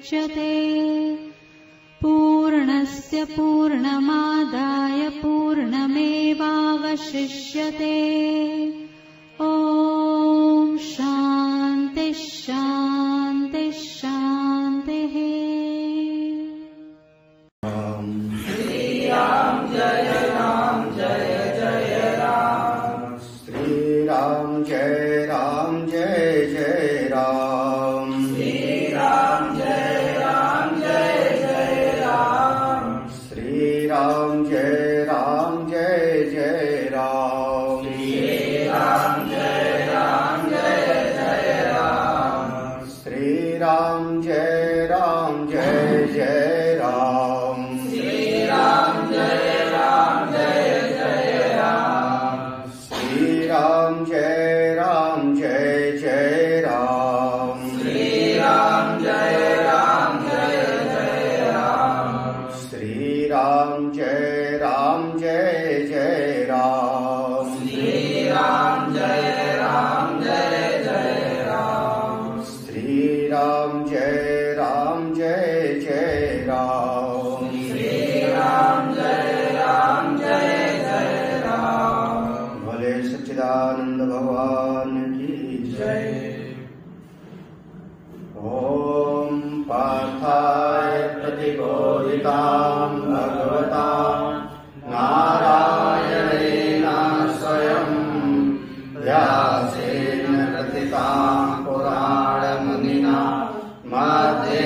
मुच्यते। पूर्णस्य पूर्णमादाय पूर्णमेवावशिष्यते। ॐ शान्ति शान्ति शान्तिः। श्री राम जय जय राम। श्री राम जय जय राम। श्री राम जय जय राम। श्री राम जय जय राम। श्री राम जय जय राम। श्री राम जय जय राम। श्री राम जय जय राम। श्री राम जय जय राम। श्री राम जय जय राम। श्री राम जय जय राम। श्री राम जय जय राम। श्री राम जय जय राम। श्री राम जय जय राम। भोले सच्चिदानंद भगवान की जय। ओम पार्थाय प्रतिबोधितां भगवता नारायणेन स्वयं व्यासेन रचितां पुराणमुनिना मध्ये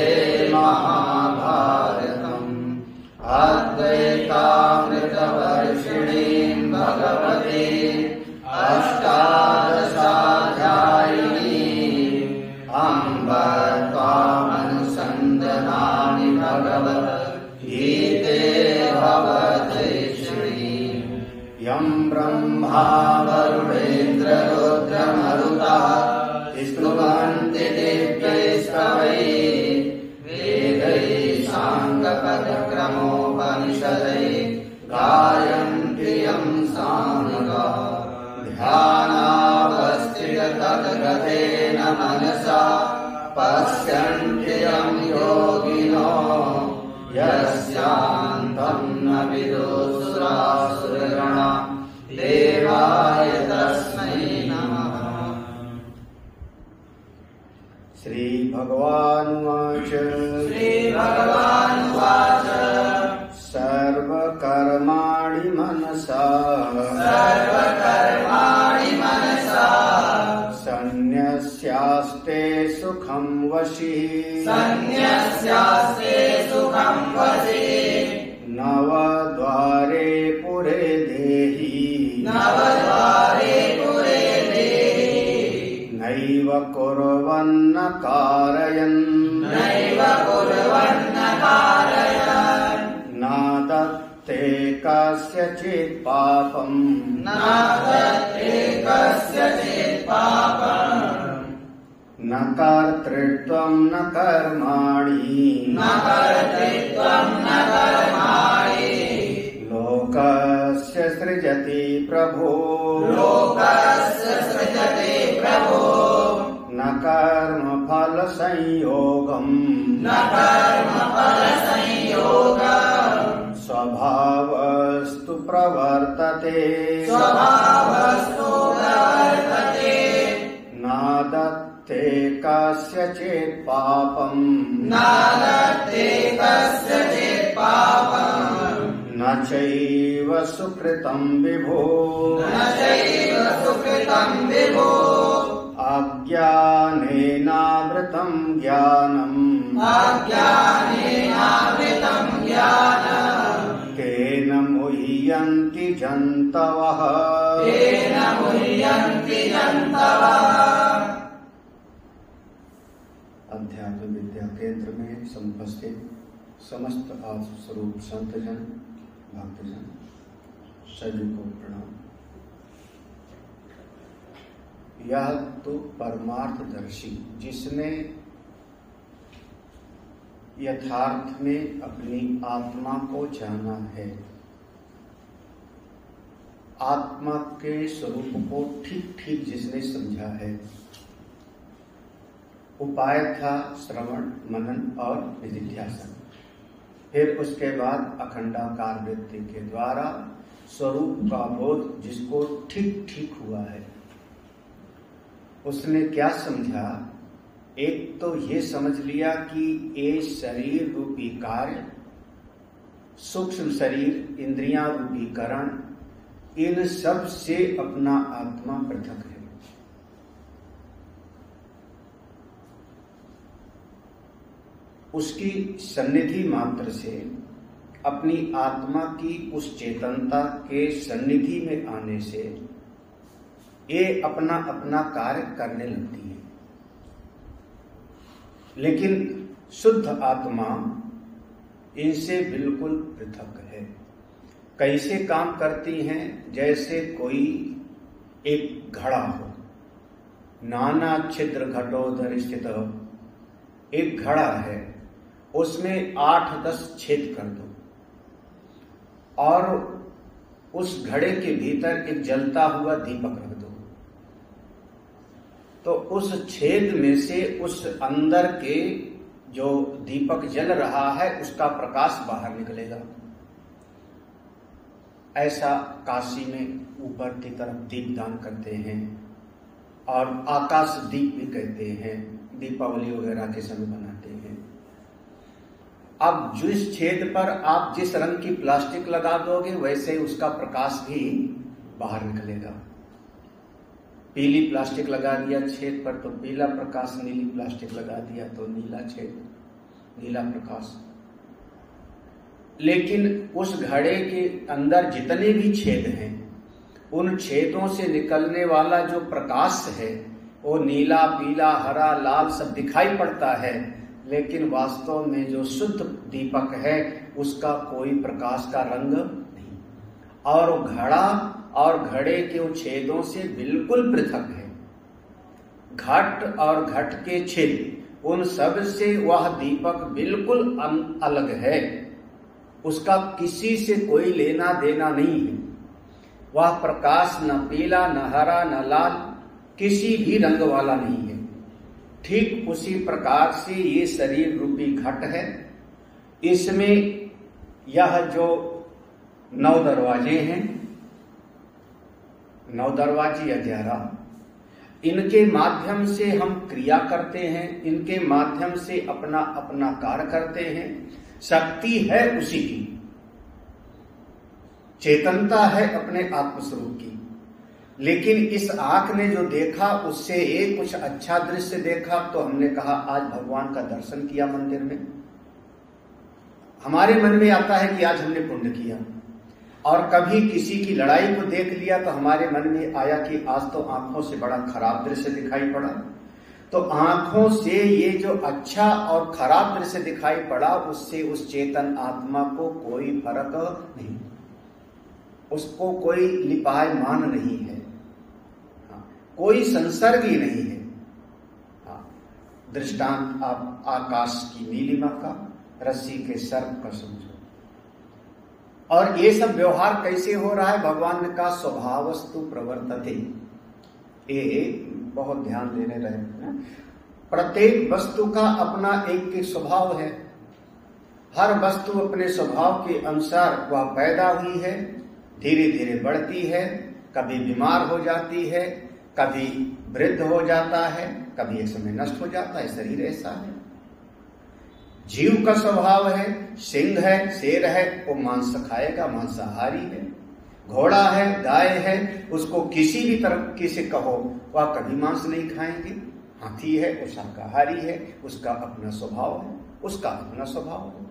महाभारतम् अद्वैतामृतवर्षिणीं भगवती अष्टादशाध्यायिनीं अम्ब त्वामनुसन्दनामि भगवद्गीते भवद्वेषिणीं। यं ब्रह्मा वरुणेन्द्ररुद्रमरुतः स्तुवन्ति दिव्यैस्तवैः वेदैः साङ्गपदक्रमोपनिषदैः गायन्ति यं सामगाः। ध्यानावस्थिततद्गतेन मनसा पश्यन्ति यं योगिनो यस्यान्तं न विदुः देवाय तस्मै नमः। श्री भगवानुवाच। सर्वकर्माणि मनसा सन्न्यस्यास्ते सुखं वशी। नवद्वारे पुरे देहि नैव कुर्वन्न कारयन् न दत्ते कस्यचित् पापम् न कर्तृत्वं न कर्माणि लोकस्य सृजति प्रभो न कर्मफल संयोगम् स्वभावस्तु प्रवर्तते न दत्ते कस्यचित् पापम् न चैव सुकृतं विभो अज्ञानेनावृतं ज्ञानम् तेन मुह्यन्ति जन्तवः। अध्यात्म विद्या केंद्र में समुपस्थित समस्त आत्म स्वरूप संतजन भक्तजन सभी को प्रणाम। यह तो परमार्थदर्शी जिसने यथार्थ में अपनी आत्मा को जाना है, आत्मा के स्वरूप को ठीक ठीक जिसने समझा है, उपाय था श्रवण, मनन और निधिध्यासन। फिर उसके बाद अखंडाकार वृत्ति के द्वारा स्वरूप का बोध जिसको ठीक ठीक हुआ है, उसने क्या समझा? एक तो ये समझ लिया कि ये शरीर रूपी कार्य, सूक्ष्म शरीर, इंद्रियां रूपी करण, इन सब से अपना आत्मा पृथक है। उसकी सन्निधि मात्र से अपनी आत्मा की उस चेतनता के सन्निधि में आने से ये अपना अपना कार्य करने लगती है। लेकिन शुद्ध आत्मा इनसे बिल्कुल पृथक है। कैसे काम करती हैं? जैसे कोई एक घड़ा हो, नाना छिद्र घटोदर स्थित एक घड़ा है, उसमें 8-10 छेद कर दो और उस घड़े के भीतर एक जलता हुआ दीपक रख दो, तो उस छेद में से उस अंदर के जो दीपक जल रहा है उसका प्रकाश बाहर निकलेगा। ऐसा काशी में ऊपर की तरफ दीपदान करते हैं और आकाश दीप भी कहते हैं, दीपावली वगैरह के समय बनाते हैं। अब जिस छेद पर आप जिस रंग की प्लास्टिक लगा दोगे वैसे ही उसका प्रकाश भी बाहर निकलेगा। पीली प्लास्टिक लगा दिया छेद पर तो पीला प्रकाश, नीली प्लास्टिक लगा दिया तो नीला छेद, नीला प्रकाश। लेकिन उस घड़े के अंदर जितने भी छेद हैं, उन छेदों से निकलने वाला जो प्रकाश है वो नीला, पीला, हरा, लाल सब दिखाई पड़ता है, लेकिन वास्तव में जो शुद्ध दीपक है उसका कोई प्रकाश का रंग नहीं, और घड़ा और घड़े के छेदों से बिल्कुल पृथक है। घट और घट के छेद, उन सब से वह दीपक बिल्कुल अलग है। उसका किसी से कोई लेना देना नहीं है। वह प्रकाश न पीला, न हरा, न लाल, किसी भी रंग वाला नहीं है। ठीक उसी प्रकार से ये शरीर रूपी घट है। इसमें यह जो 9 दरवाजे हैं, 9 दरवाजे या 11, इनके माध्यम से हम क्रिया करते हैं, इनके माध्यम से अपना अपना कार्य करते हैं। शक्ति है उसी की, चेतनता है अपने आत्मस्वरूप की। लेकिन इस आंख ने जो देखा उससे एक कुछ अच्छा दृश्य देखा तो हमने कहा आज भगवान का दर्शन किया मंदिर में। हमारे मन में आता है कि आज हमने पुण्य किया। और कभी किसी की लड़ाई को देख लिया तो हमारे मन में आया कि आज तो आंखों से बड़ा खराब दृश्य दिखाई पड़ा। तो आंखों से ये जो अच्छा और खराब दृश्य दिखाई पड़ा, उससे उस चेतन आत्मा को कोई फर्क नहीं, उसको कोई लिपायमान नहीं है, कोई संसर्ग ही नहीं है। दृष्टांत आप आकाश की नीलिमा का, रस्सी के सर्प का समझो। और ये सब व्यवहार कैसे हो रहा है? भगवान ने कहा स्वभावस्तु प्रवर्तते। ये बहुत ध्यान देने रहे। प्रत्येक वस्तु का अपना एक स्वभाव है। हर वस्तु अपने स्वभाव के अनुसार वह पैदा हुई है, धीरे धीरे बढ़ती है, कभी बीमार हो जाती है, कभी वृद्ध हो जाता है, कभी एक समय नष्ट हो जाता है। शरीर ऐसा है। जीव का स्वभाव है, सिंह है, शेर है, वो मांस खाएगा, मांसाहारी है। घोड़ा है, गाय है, उसको किसी भी तरह से कहो वह कभी मांस नहीं खाएंगे। हाथी है, वो शाकाहारी है, उसका अपना स्वभाव है, उसका अपना स्वभाव है।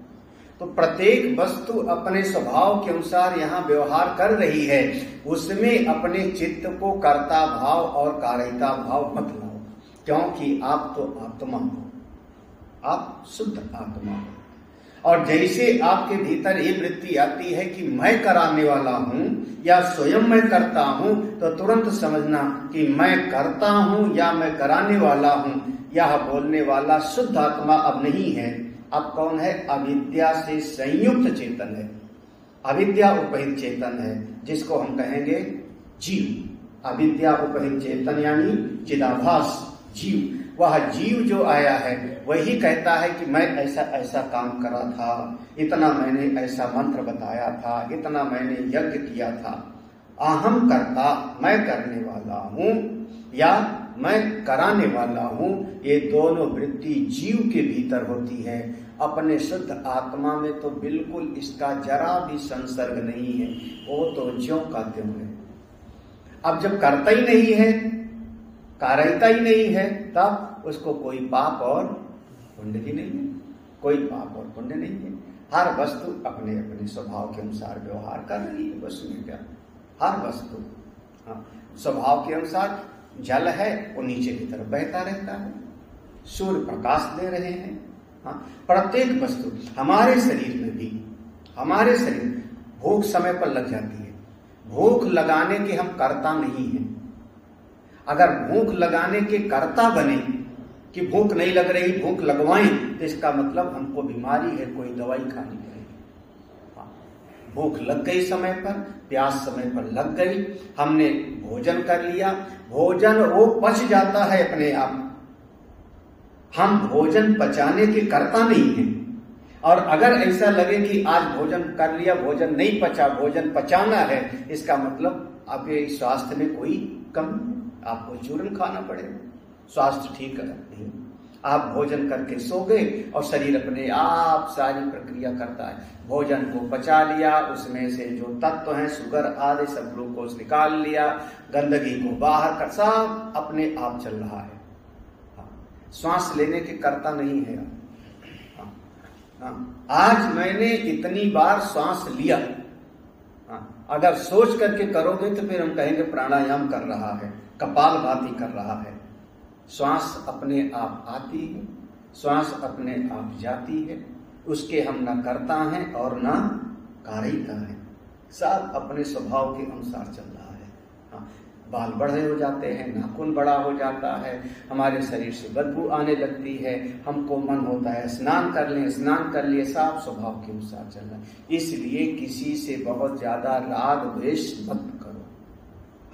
तो प्रत्येक वस्तु अपने स्वभाव के अनुसार यहाँ व्यवहार कर रही है। उसमें अपने चित्त को कर्ता भाव और कारिता भाव मत लाओ, क्योंकि आप तो आत्मा हो, आप शुद्ध आत्मा हो। और जैसे आपके भीतर ये वृत्ति आती है कि मैं कराने वाला हूं या स्वयं मैं करता हूं, तो तुरंत समझना कि मैं करता हूं या मैं कराने वाला हूं, यह बोलने वाला शुद्ध आत्मा अब नहीं है। अब कौन है? अविद्या से संयुक्त चेतन है, अविद्या उपहित चेतन है, जिसको हम कहेंगे जीव। अविद्या उपहित चेतन यानी चिदाभास जीव। वह जीव जो आया है वही कहता है कि मैं ऐसा ऐसा काम करा था, इतना मैंने ऐसा मंत्र बताया था, इतना मैंने यज्ञ किया था। अहम कर्ता, मैं करने वाला हूं या मैं कराने वाला हूं, ये दोनों वृत्ति जीव के भीतर होती है। अपने शुद्ध आत्मा में तो बिल्कुल इसका जरा भी संसर्ग नहीं है, वो तो ज्यों का त्यों है। अब जब करता ही नहीं है, कारयता ही नहीं है, तब उसको कोई पाप और पुण्य भी नहीं है, कोई पाप और पुण्य नहीं है। हर वस्तु अपने अपने स्वभाव के अनुसार व्यवहार कर रही है, बस में क्या, हर वस्तु स्वभाव के अनुसार। जल है वो नीचे की तरफ बहता रहता है, सूर्य प्रकाश दे रहे हैं। प्रत्येक वस्तु, हमारे शरीर में भी, हमारे शरीर भूख समय पर लग जाती है, भूख लगाने के हम कर्ता नहीं हैं। अगर भूख लगाने के कर्ता बने कि भूख नहीं लग रही, भूख लगवाएं, तो इसका मतलब हमको बीमारी है, कोई दवाई खानी पड़ेगी। भूख लग गई समय पर, प्यास समय पर लग गई, हमने भोजन कर लिया, भोजन वो पच जाता है अपने आप। हम भोजन पचाने के कर्ता नहीं हैं। और अगर ऐसा लगे कि आज भोजन कर लिया, भोजन नहीं पचा, भोजन पचाना है, इसका मतलब आपके स्वास्थ्य में कोई कमी, आपको चूर्ण खाना पड़ेगा, स्वास्थ्य ठीक नहीं। आप भोजन करके सो गए और शरीर अपने आप सारी प्रक्रिया करता है, भोजन को पचा लिया, उसमें से जो तत्व हैं, शुगर आदि सब ग्लूकोज निकाल लिया, गंदगी को बाहर कर, सब अपने आप चल रहा है। श्वास लेने के कर्ता नहीं है। आज मैंने इतनी बार श्वास लिया, अगर सोच करके करोगे तो फिर हम कहेंगे प्राणायाम कर रहा है, कपालभाति कर रहा है। श्वास अपने आप आती है, श्वास अपने आप जाती है, उसके हम न करता हैं और न कारिता है, सब अपने स्वभाव के अनुसार चल रहा है। बाल बड़े हो जाते हैं, नाखून बड़ा हो जाता है, हमारे शरीर से बदबू आने लगती है, हमको मन होता है स्नान कर लें, स्नान कर लिए, सब स्वभाव के अनुसार चल रहा है। इसलिए किसी से बहुत ज्यादा राग द्वेष मत करो।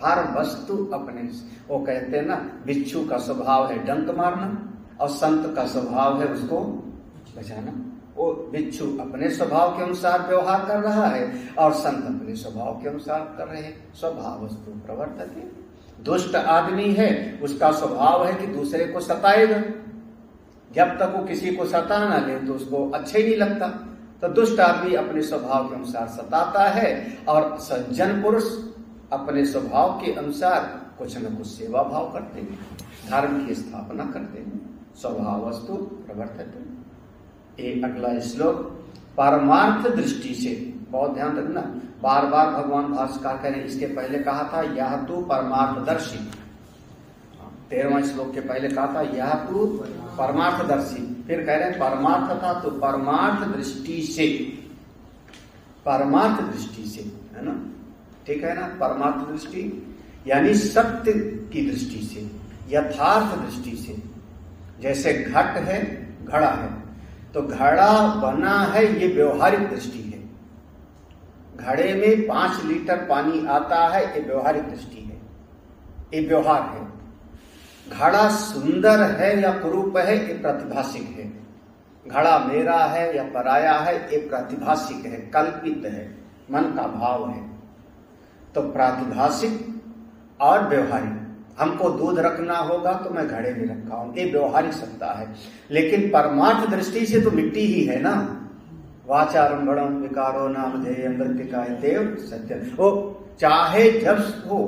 हर वस्तु अपने, वो कहते हैं ना, बिच्छू का स्वभाव है डंक मारना और संत का स्वभाव है उसको बचाना। वो बिच्छू अपने स्वभाव के अनुसार व्यवहार कर रहा है और संत अपने स्वभाव के अनुसार कर रहे हैं। स्वभाव वस्तु प्रवर्तते। दुष्ट आदमी है, उसका स्वभाव है कि दूसरे को सताएगा, जब तक वो किसी को सता ना ले तो उसको अच्छा ही नहीं लगता। तो दुष्ट आदमी अपने स्वभाव के अनुसार सताता है और सज्जन पुरुष अपने स्वभाव के अनुसार कुछ न कुछ सेवा भाव करते हैं, धर्म की स्थापना करते हैं। स्वभाव वस्तु प्रवर्तते। एक अगला श्लोक, परमार्थ दृष्टि से, बहुत ध्यान रखना, बार बार भगवान भाष्यकार कह रहे हैं। इसके पहले कहा था यह तू परमार्थदर्शी, 13वां श्लोक के पहले कहा था यह तू परमार्थदर्शी, फिर कह रहे हैं परमार्थ था तो परमार्थ दृष्टि से, परमार्थ दृष्टि से, है ना, ठीक है ना। परमार्थ दृष्टि यानी सत्य की दृष्टि से, यथार्थ दृष्टि से। जैसे घट है, घड़ा है, तो घड़ा बना है, ये व्यवहारिक दृष्टि है। घड़े में 5 लीटर पानी आता है, ये व्यवहारिक दृष्टि है, ये व्यवहार है। घड़ा सुंदर है या कुरूप है, ये प्रातिभाषिक है। घड़ा मेरा है या पराया है, ये प्रातिभाषिक है, कल्पित है, मन का भाव है। तो प्रातिभाषिक और व्यवहारिक। हमको दूध रखना होगा तो मैं घड़े में रखा हूं, ये व्यवहारिक सत्ता है। लेकिन परमार्थ दृष्टि से तो मिट्टी ही है ना। वाचारंभणम विकारो नामधेय मृत्तिकाय देव सत्य, वो चाहे जब हो,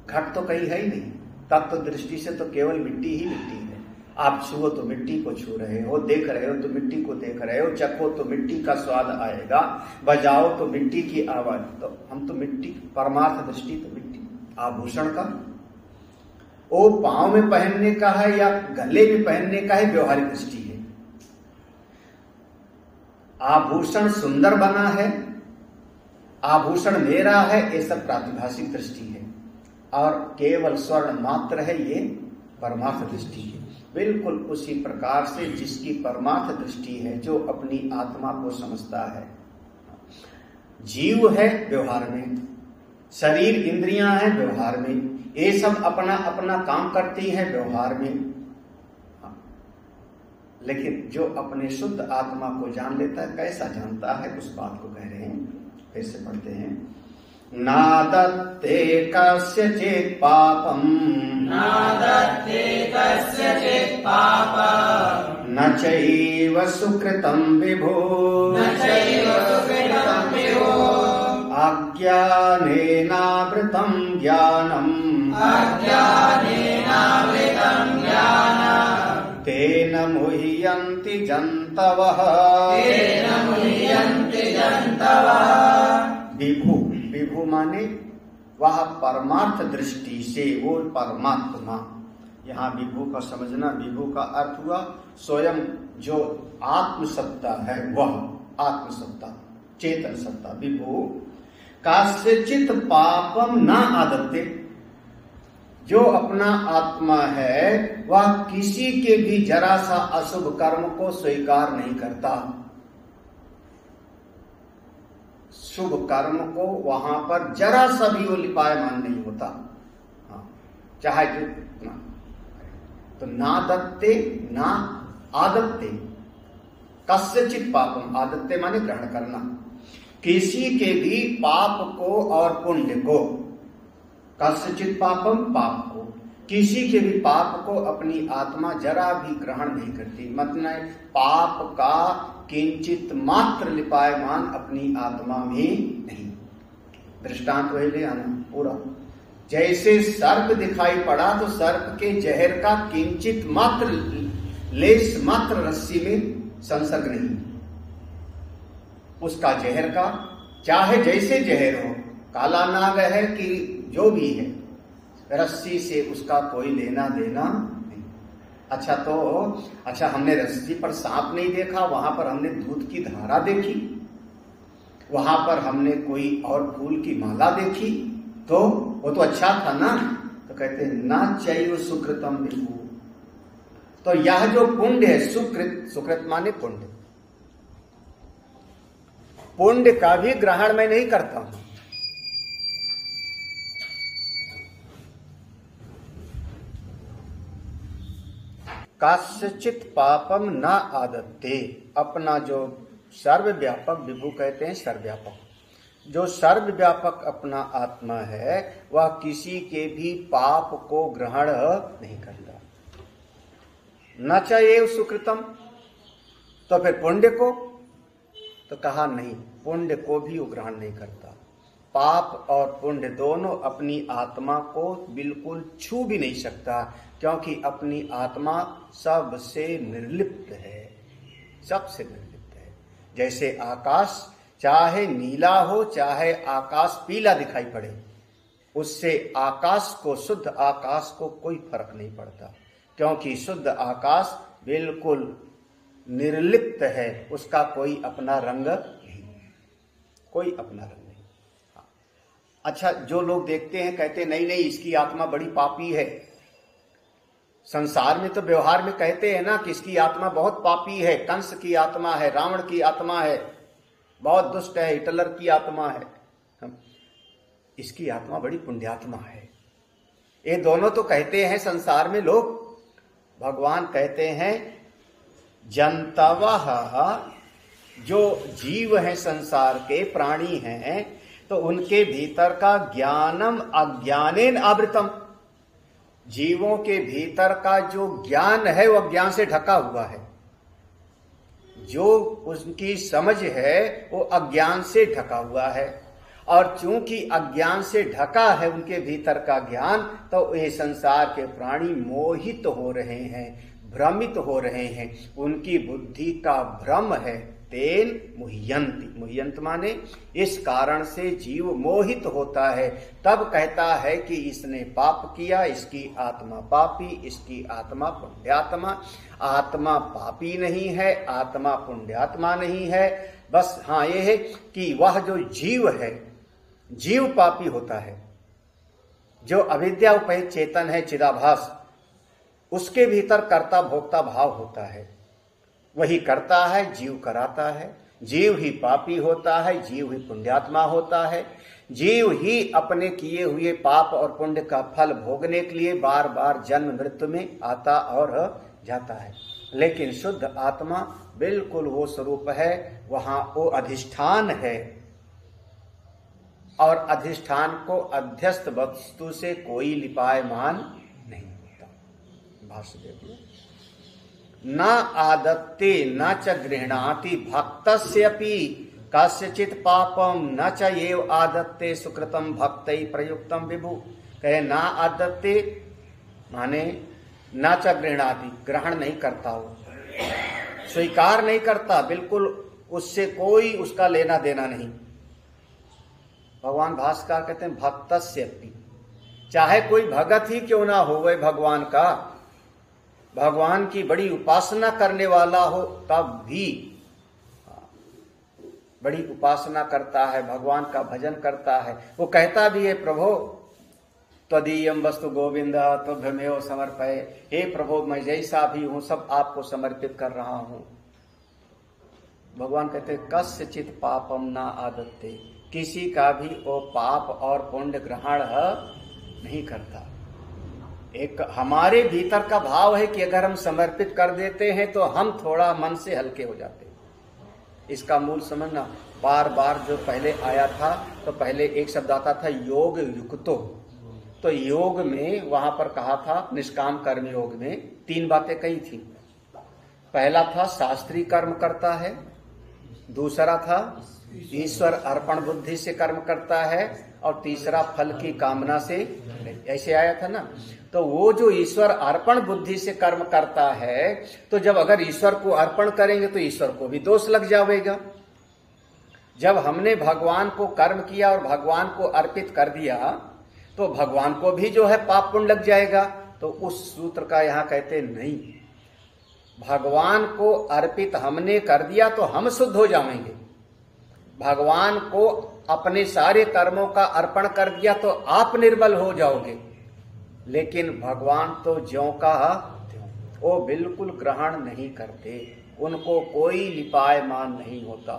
घट तो कहीं है ही नहीं। तत्व दृष्टि से तो केवल मिट्टी ही मिट्टी है। आप छुओ तो मिट्टी को छू रहे हो, देख रहे हो तो मिट्टी को देख रहे हो, चखो तो मिट्टी का स्वाद आएगा, बजाओ तो मिट्टी की आवाज। तो हम तो मिट्टी, परमार्थ दृष्टि तो मिट्टी। आभूषण का, वो पांव में पहनने का है या गले में पहनने का है, व्यवहारिक दृष्टि है। आभूषण सुंदर बना है, आभूषण मेरा है, ये सब प्रातिभाषिक दृष्टि है। और केवल स्वर्ण मात्र है, ये परमार्थ दृष्टि है। बिल्कुल उसी प्रकार से जिसकी परमार्थ दृष्टि है, जो अपनी आत्मा को समझता है। जीव है व्यवहार में, शरीर इंद्रियां हैं व्यवहार में, ये सब अपना अपना काम करती हैं व्यवहार में, लेकिन जो अपने शुद्ध आत्मा को जान लेता है, कैसा जानता है, उस बात को कह रहे हैं। फिर से पढ़ते हैं। नादत्ते कस्यचित् पापम् न चैव सुकृतं विभो अज्ञानेनावृतं ज्ञानम् तेन मुह्यन्ति जन्तवः। विभु, विभु माने वह परमार्थ दृष्टि से, वो परमात्मा। यहाँ विभु का समझना, विभु का अर्थ हुआ स्वयं जो आत्मसत्ता है, वह आत्मसत्ता, चेतन सत्ता। विभु कस्यचित् पापम न आदत्ते, जो अपना आत्मा है वह किसी के भी जरा सा अशुभ कर्म को स्वीकार नहीं करता। शुभ कर्म को वहां पर जरा सा भी वो लिपायमान नहीं होता, हाँ, चाहे जितना। तो ना दत्ते ना आदत्ते, कस्यचित् पापम, आदत्ते माने ग्रहण करना, किसी के भी पाप को और पुण्य को, कस्यचित् पापम पाप को, किसी के भी पाप को अपनी आत्मा जरा भी ग्रहण नहीं करती। मतलब पाप का किंचित मात्र लिपायमान अपनी आत्मा में नहीं। दृष्टांत वही ले आना पूरा। जैसे सर्प दिखाई पड़ा तो सर्प के जहर का किंचित मात्र, लेस मात्र रस्सी में संसर्ग नहीं, उसका जहर का, चाहे जैसे जहर हो, काला नाग है कि जो भी है, रस्सी से उसका कोई लेना देना नहीं। अच्छा हमने रस्सी पर सांप नहीं देखा, वहां पर हमने दूध की धारा देखी, वहां पर हमने कोई और फूल की माला देखी, तो वो तो अच्छा था ना। तो कहते हैं ना चैव सुकृतम विभु। तो यह जो पुण्य है, सुकृत, सुकृत माने पुण्य, पुण्य का भी ग्रहण मैं नहीं करता हूं। कस्यचित् पापम न आदत्ते, अपना जो सर्वव्यापक, विभु कहते हैं सर्वव्यापक, जो सर्वव्यापक अपना आत्मा है वह किसी के भी पाप को ग्रहण नहीं करता। न चैव सुकृतम, तो फिर पुण्य को, तो कहा नहीं, पुण्य को भी वो ग्रहण नहीं करता। पाप और पुण्य दोनों अपनी आत्मा को बिल्कुल छू भी नहीं सकता, क्योंकि अपनी आत्मा सबसे निर्लिप्त है, सबसे निर्लिप्त है। जैसे आकाश चाहे नीला हो, चाहे आकाश पीला दिखाई पड़े, उससे आकाश को, शुद्ध आकाश को कोई फर्क नहीं पड़ता, क्योंकि शुद्ध आकाश बिल्कुल निर्लिप्त है, उसका कोई अपना रंग नहीं, कोई अपना रंग नहीं। अच्छा, जो लोग देखते हैं कहते हैं नहीं नहीं इसकी आत्मा बड़ी पापी है। संसार में तो व्यवहार में कहते हैं ना कि इसकी आत्मा बहुत पापी है, कंस की आत्मा है, रावण की आत्मा है, बहुत दुष्ट है, हिटलर की आत्मा है, इसकी आत्मा बड़ी पुण्यात्मा है। ये दोनों तो कहते हैं संसार में लोग। भगवान कहते हैं जंतवः, जो जीव हैं संसार के, प्राणी हैं, तो उनके भीतर का ज्ञानम अज्ञानेन आवृतम, जीवों के भीतर का जो ज्ञान है वह अज्ञान से ढका हुआ है। जो उनकी समझ है वो अज्ञान से ढका हुआ है, और चूंकि अज्ञान से ढका है उनके भीतर का ज्ञान, तो ये संसार के प्राणी मोहित हो रहे हैं, भ्रमित हो रहे हैं, उनकी बुद्धि का भ्रम है। तेन मुह्यन्ति, मुह्यंत माने इस कारण से जीव मोहित होता है। तब कहता है कि इसने पाप किया, इसकी आत्मा पापी, इसकी आत्मा पुण्यात्मा। आत्मा पापी नहीं है, आत्मा पुण्यात्मा नहीं है। बस हाँ ये है कि वह जो जीव है, जीव पापी होता है। जो अविद्या उपहित चेतन है, चिदाभास, उसके भीतर कर्ता भोक्ता भाव होता है, वही करता है, जीव कराता है। जीव ही पापी होता है, जीव ही पुण्यात्मा होता है। जीव ही अपने किए हुए पाप और पुण्य का फल भोगने के लिए बार बार जन्म मृत्यु में आता और जाता है। लेकिन शुद्ध आत्मा बिल्कुल वो स्वरूप है, वहां वो अधिष्ठान है, और अधिष्ठान को अध्यस्त वस्तु से कोई लिपायमान नहीं होता। भाष्य देखिए, न आदत्ते न च गृह्णाति भक्तस्यपि कस्यचित् पापम न च एव आदत्ते सुकृतम भक्तै प्रयुक्तम विभु। कहे ना आदत्ते माने न च गृह्णाति, ग्रहण नहीं करता, वो स्वीकार नहीं करता, बिल्कुल उससे कोई उसका लेना देना नहीं। भगवान भास्कर कहते हैं भक्तस्यपि, चाहे कोई भगत ही क्यों ना हो, वह भगवान का, भगवान की बड़ी उपासना करने वाला हो, तब भी बड़ी उपासना करता है, भगवान का भजन करता है, वो कहता भी है प्रभो त्वदीयम वस्तु गोविंद तुभ्यमेव समर्पये, हे प्रभु मैं जैसा भी हूं सब आपको समर्पित कर रहा हूं। भगवान कहते कस्यचित् पापम ना आदत्ते, किसी का भी वो पाप और पुण्य ग्रहण नहीं करता। एक हमारे भीतर का भाव है कि अगर हम समर्पित कर देते हैं तो हम थोड़ा मन से हल्के हो जाते हैं। इसका मूल समझना, बार बार जो पहले आया था, तो पहले एक शब्द आता था योग युक्तो, तो योग में वहां पर कहा था निष्काम कर्म योग में 3 बातें कही थी। पहला था शास्त्रीय कर्म करता है, दूसरा था ईश्वर अर्पण बुद्धि से कर्म करता है, और तीसरा फल की कामना से, ऐसे आया था ना। तो वो जो ईश्वर अर्पण बुद्धि से कर्म करता है, तो जब अगर ईश्वर को अर्पण करेंगे तो ईश्वर को भी दोष लग जाएगा। जब हमने भगवान को कर्म किया और भगवान को अर्पित कर दिया, तो भगवान को भी जो है पाप पुण्य लग जाएगा। तो उस सूत्र का यहाँ कहते नहीं, भगवान को अर्पित हमने कर दिया तो हम शुद्ध हो जाएंगे, भगवान को अपने सारे कर्मों का अर्पण कर दिया तो आप निर्मल हो जाओगे। लेकिन भगवान तो ज्यों का त्यों, वो बिल्कुल ग्रहण नहीं करते, उनको कोई लिपायमान नहीं होता।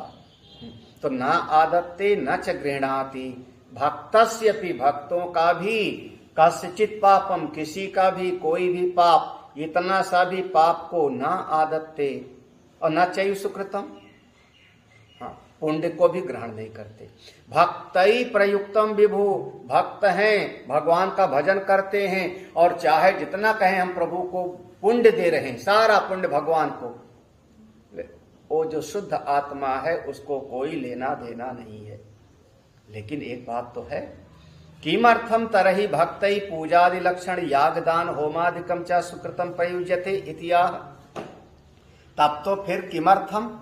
तो ना आदत्ते न च गृह्णाति भक्तस्यपि, भक्तों का भी कस्यचित् पापम, किसी का भी कोई भी पाप, इतना सा भी पाप को ना आदत्ते, और न चैव सुकृतम, पुण्य को भी ग्रहण नहीं करते। भक्तई प्रयुक्तम विभु, भक्त हैं, भगवान का भजन करते हैं, और चाहे जितना कहें हम प्रभु को पुण्य दे रहे हैं, सारा पुण्य भगवान को, वो जो शुद्ध आत्मा है उसको कोई लेना देना नहीं है। लेकिन एक बात तो है, किमर्थम तरहि भक्तई पूजादि लक्षण यागदान होमादिकम च सुकृतम प्रयुज्यते इत्याह। तब तो फिर किमर्थम,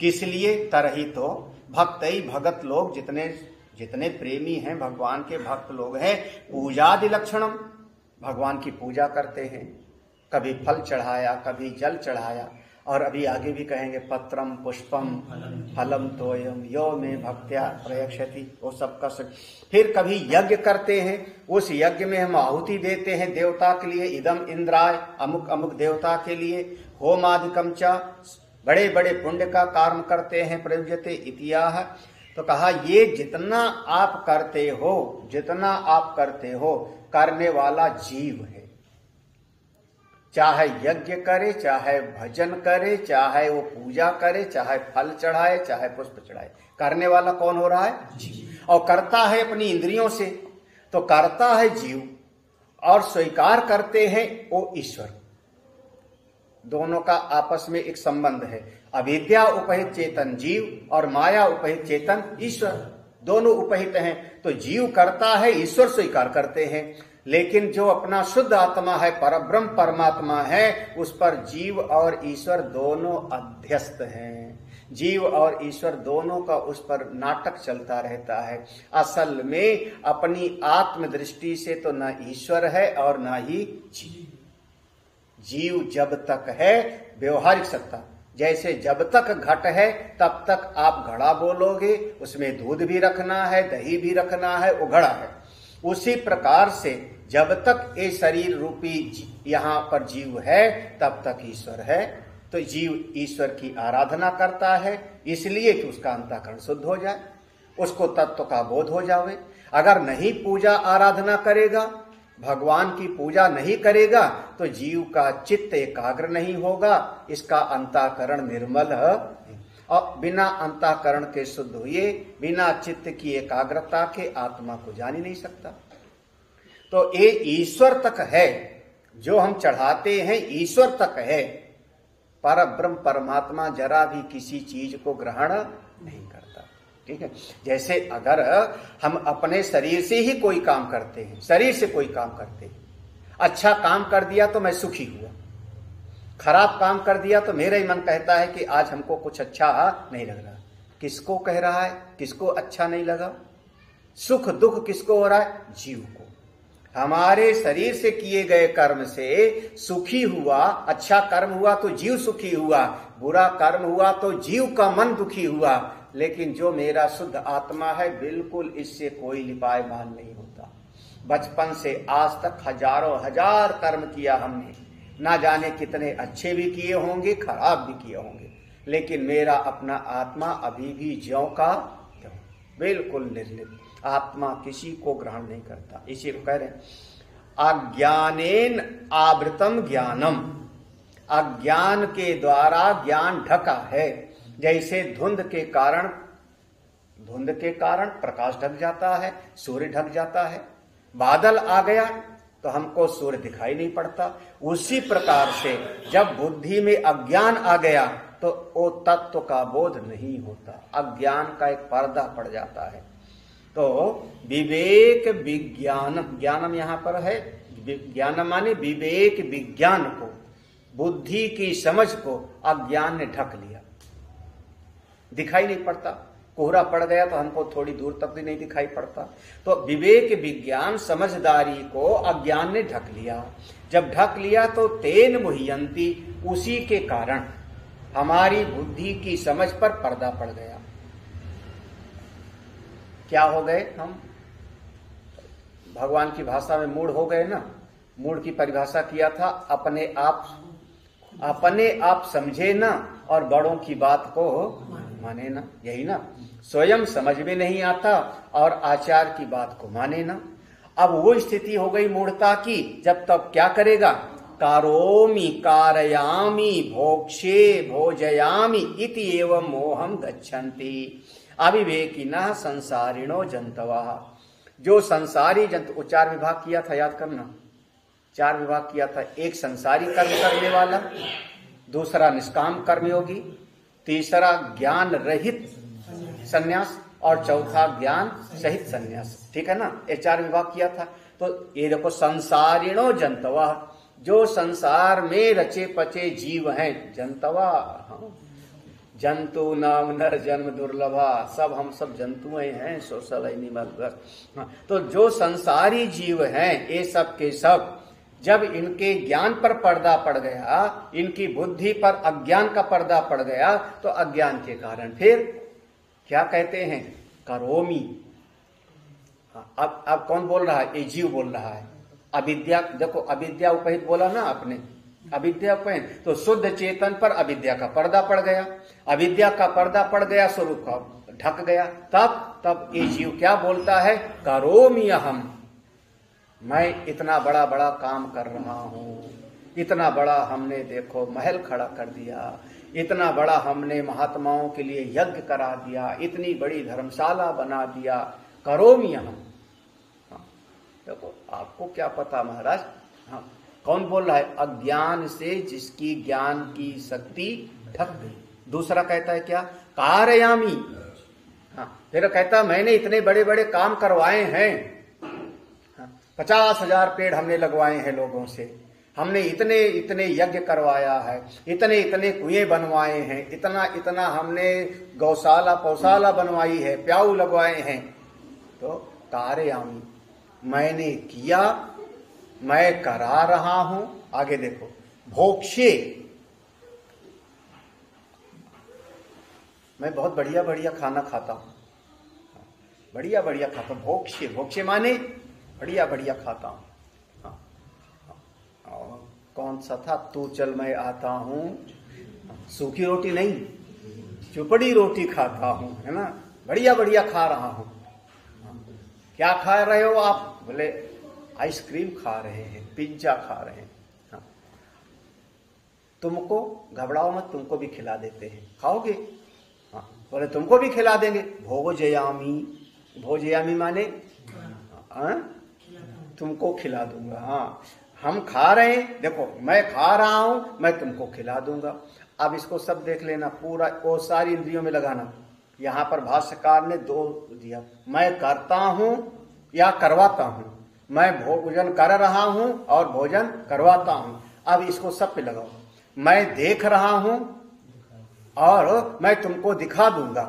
किस लिए, तरही तो भक्तई, भगत लोग जितने जितने प्रेमी हैं, भगवान के भक्त लोग हैं, पूजादि लक्षणम, भगवान की पूजा करते हैं, कभी फल चढ़ाया, कभी जल चढ़ाया, और अभी आगे भी कहेंगे पत्रम पुष्पम फलम तोयम यो में भक्त्या प्रयक्षति, वो सब का सब। फिर कभी यज्ञ करते हैं, उस यज्ञ में हम आहुति देते हैं देवता के लिए, इदम इंद्राय, अमुक अमुक देवता के लिए, होमादिकम च, बड़े बड़े पुण्य का कर्म करते हैं, प्रयुज्यते इतियाह। तो कहा ये जितना आप करते हो, जितना आप करते हो, करने वाला जीव है। चाहे यज्ञ करे, चाहे भजन करे, चाहे वो पूजा करे, चाहे फल चढ़ाए, चाहे पुष्प चढ़ाए, करने वाला कौन हो रहा है? जीव। और करता है अपनी इंद्रियों से, तो करता है जीव, और स्वीकार करते हैं वो ईश्वर। दोनों का आपस में एक संबंध है। अविद्या उपहित चेतन जीव और माया उपहित चेतन ईश्वर, दोनों उपहित हैं। तो जीव करता है, ईश्वर स्वीकार करते हैं। लेकिन जो अपना शुद्ध आत्मा है, परब्रह्म परमात्मा है, उस पर जीव और ईश्वर दोनों अध्यस्त हैं। जीव और ईश्वर दोनों का उस पर नाटक चलता रहता है। असल में अपनी आत्म दृष्टि से तो न ईश्वर है और न ही जीव। जीव जब तक है व्यवहारिक सत्ता, जैसे जब तक घट है तब तक आप घड़ा बोलोगे, उसमें दूध भी रखना है, दही भी रखना है, वो घड़ा है। उसी प्रकार से जब तक ये शरीर रूपी यहाँ पर जीव है तब तक ईश्वर है। तो जीव ईश्वर की आराधना करता है, इसलिए कि उसका अंतःकरण शुद्ध हो जाए, उसको तत्व का बोध हो जावे। अगर नहीं पूजा आराधना करेगा, भगवान की पूजा नहीं करेगा, तो जीव का चित्त एकाग्र नहीं होगा, इसका अंतःकरण निर्मल है। और बिना अंतःकरण के शुद्ध हुए, बिना चित्त की एकाग्रता के आत्मा को जान ही नहीं सकता। तो ये ईश्वर तक है, जो हम चढ़ाते हैं ईश्वर तक है। पर ब्रह्म परमात्मा जरा भी किसी चीज को ग्रहण नहीं करता। ठीक है, जैसे अगर हम अपने शरीर से ही कोई काम करते हैं, शरीर से कोई काम करते हैं, अच्छा काम कर दिया तो मैं सुखी हुआ, खराब काम कर दिया तो मेरा ही मन कहता है कि आज हमको कुछ अच्छा नहीं लग रहा। किसको कह रहा है, किसको अच्छा नहीं लगा? सुख दुख किसको हो रहा है? जीव को। हमारे शरीर से किए गए कर्म से सुखी हुआ, अच्छा कर्म हुआ तो जीव सुखी हुआ, बुरा कर्म हुआ तो जीव का मन दुखी हुआ। लेकिन जो मेरा शुद्ध आत्मा है, बिल्कुल इससे कोई लिपायमान नहीं होता। बचपन से आज तक हजारों हजार कर्म किया हमने, ना जाने कितने अच्छे भी किए होंगे, खराब भी किए होंगे, लेकिन मेरा अपना आत्मा अभी भी ज्यों का त्यों, बिल्कुल निर्लिप्त। आत्मा किसी को ग्रहण नहीं करता। इसी को कह रहे हैं अज्ञानेन आवृतम ज्ञानम। अज्ञान के द्वारा ज्ञान ढका है। जैसे धुंध के कारण प्रकाश ढक जाता है, सूर्य ढक जाता है। बादल आ गया तो हमको सूर्य दिखाई नहीं पड़ता। उसी प्रकार से जब बुद्धि में अज्ञान आ गया तो वो तत्व का बोध नहीं होता, अज्ञान का एक पर्दा पड़ जाता है। तो विवेक विज्ञानम, ज्ञानम यहां पर है, ज्ञानम माने विवेक विज्ञान को, बुद्धि की समझ को अज्ञान ने ढक लिया, दिखाई नहीं पड़ता। कोहरा पड़ गया तो हमको थोड़ी दूर तक भी नहीं दिखाई पड़ता। तो विवेक विज्ञान समझदारी को अज्ञान ने ढक लिया। जब ढक लिया तो तेन मुह्यंती, उसी के कारण हमारी बुद्धि की समझ पर पर्दा पड़ गया। क्या हो गए हम? भगवान की भाषा में मूढ़ हो गए ना। मूढ़ की परिभाषा किया था अपने आप समझे ना और बड़ों की बात को माने ना, यही ना। स्वयं समझ में नहीं आता और आचार की बात को माने ना। अब वो स्थिति हो गई मूढ़ता की। जब तब क्या करेगा? कारोमि कारयामि भोक्षे भोजयामि इति एवं मोहम गच्छन्ति अविवेकिनः संसारिणो जंतवा। जो संसारी जंतु, चार विभाग किया था, याद करना, चार विभाग किया था। एक संसारी कर्म करने वाला, दूसरा निष्काम कर्मयोगी, तीसरा ज्ञान रहित संन्यास और चौथा ज्ञान सहित संन्यास। ठीक है ना, ये चार विभाग किया था। तो ये देखो, संसारिणो जंतवा, जो संसार में रचे पचे जीव हैं, जंतवा। हाँ, जंतु नाम नर जन्म दुर्लभा, सब हम सब जंतुएं हैं, सोशल एनिमल। तो जो संसारी जीव हैं, ये सब के सब जब इनके ज्ञान पर पर्दा पड़ गया, इनकी बुद्धि पर अज्ञान का पर्दा पड़ गया, तो अज्ञान के कारण फिर क्या कहते हैं? करोमि। अब कौन बोल रहा है? ये जीव बोल रहा है। अविद्या, देखो अविद्या उपहित बोला ना आपने, अविद्या उपहित, तो शुद्ध चेतन पर अविद्या का पर्दा पड़ गया। अविद्या का पर्दा पड़ गया, स्वरूप का ढक गया। तब ये जीव क्या बोलता है? करोमि अहम, मैं इतना बड़ा बड़ा काम कर रहा हूँ, इतना बड़ा हमने देखो महल खड़ा कर दिया, इतना बड़ा हमने महात्माओं के लिए यज्ञ करा दिया, इतनी बड़ी धर्मशाला बना दिया, करोमि अहम। देखो आपको क्या पता महाराज। हाँ, कौन बोल रहा है? अज्ञान से जिसकी ज्ञान की शक्ति ढक गई। दूसरा कहता है क्या? कारयामी। हाँ, फिर कहता मैंने इतने बड़े बड़े काम करवाए हैं, 50,000 पेड़ हमने लगवाए हैं लोगों से, हमने इतने इतने यज्ञ करवाया है, इतने इतने कुएं बनवाए हैं, इतना इतना हमने गौशाला पौशाला बनवाई है, प्याऊ लगवाए हैं। तो कारयामी, मैंने किया, मैं करा रहा हूं। आगे देखो, भोक्षे, मैं बहुत बढ़िया बढ़िया खाना खाता हूं, बढ़िया बढ़िया खाता हूं। भोक्षे, भोक्षे माने बढ़िया बढ़िया खाता हूं। और कौन सा था? तू चल मैं आता हूं। सूखी रोटी नहीं, चुपड़ी रोटी खाता हूं, है ना, बढ़िया बढ़िया खा रहा हूं। क्या खा रहे हो आप? बोले आइसक्रीम खा रहे हैं, पिज्जा खा रहे हैं। हाँ। तुमको घबराओ मत, तुमको भी खिला देते हैं, खाओगे? हाँ। बोले तुमको भी खिला देंगे। भोजयामी, भोजयामी माने तुमको खिला दूंगा। हाँ, हम खा रहे हैं, देखो मैं खा रहा हूं, मैं तुमको खिला दूंगा। अब इसको सब देख लेना, पूरा वो सारी इंद्रियों में लगाना। यहां पर भाष्यकार ने दो दिया, मैं करता हूं या करवाता हूं, मैं भोजन कर रहा हूं और भोजन करवाता हूं। अब इसको सब पे लगाओ, मैं देख रहा हूं और मैं तुमको दिखा दूंगा,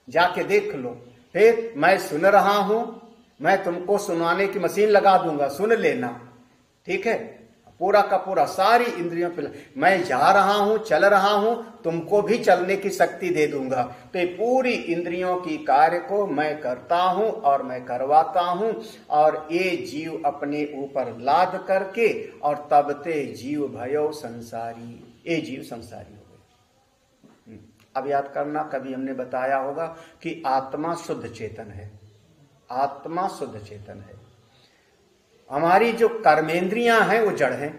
जाके देख लो। फिर मैं सुन रहा हूं, मैं तुमको सुनाने की मशीन लगा दूंगा, सुन लेना। ठीक है, पूरा का पूरा सारी इंद्रियों पे। मैं जा रहा हूं, चल रहा हूं, तुमको भी चलने की शक्ति दे दूंगा। तो ये पूरी इंद्रियों की कार्य को मैं करता हूं और मैं करवाता हूं, और ये जीव अपने ऊपर लाद करके, और तब ते जीव भयो संसारी, ये जीव संसारी हो गए। अब याद करना, कभी हमने बताया होगा कि आत्मा शुद्ध चेतन है, आत्मा शुद्ध चेतन है। हमारी जो कर्मेंद्रियां हैं वो जड़ हैं,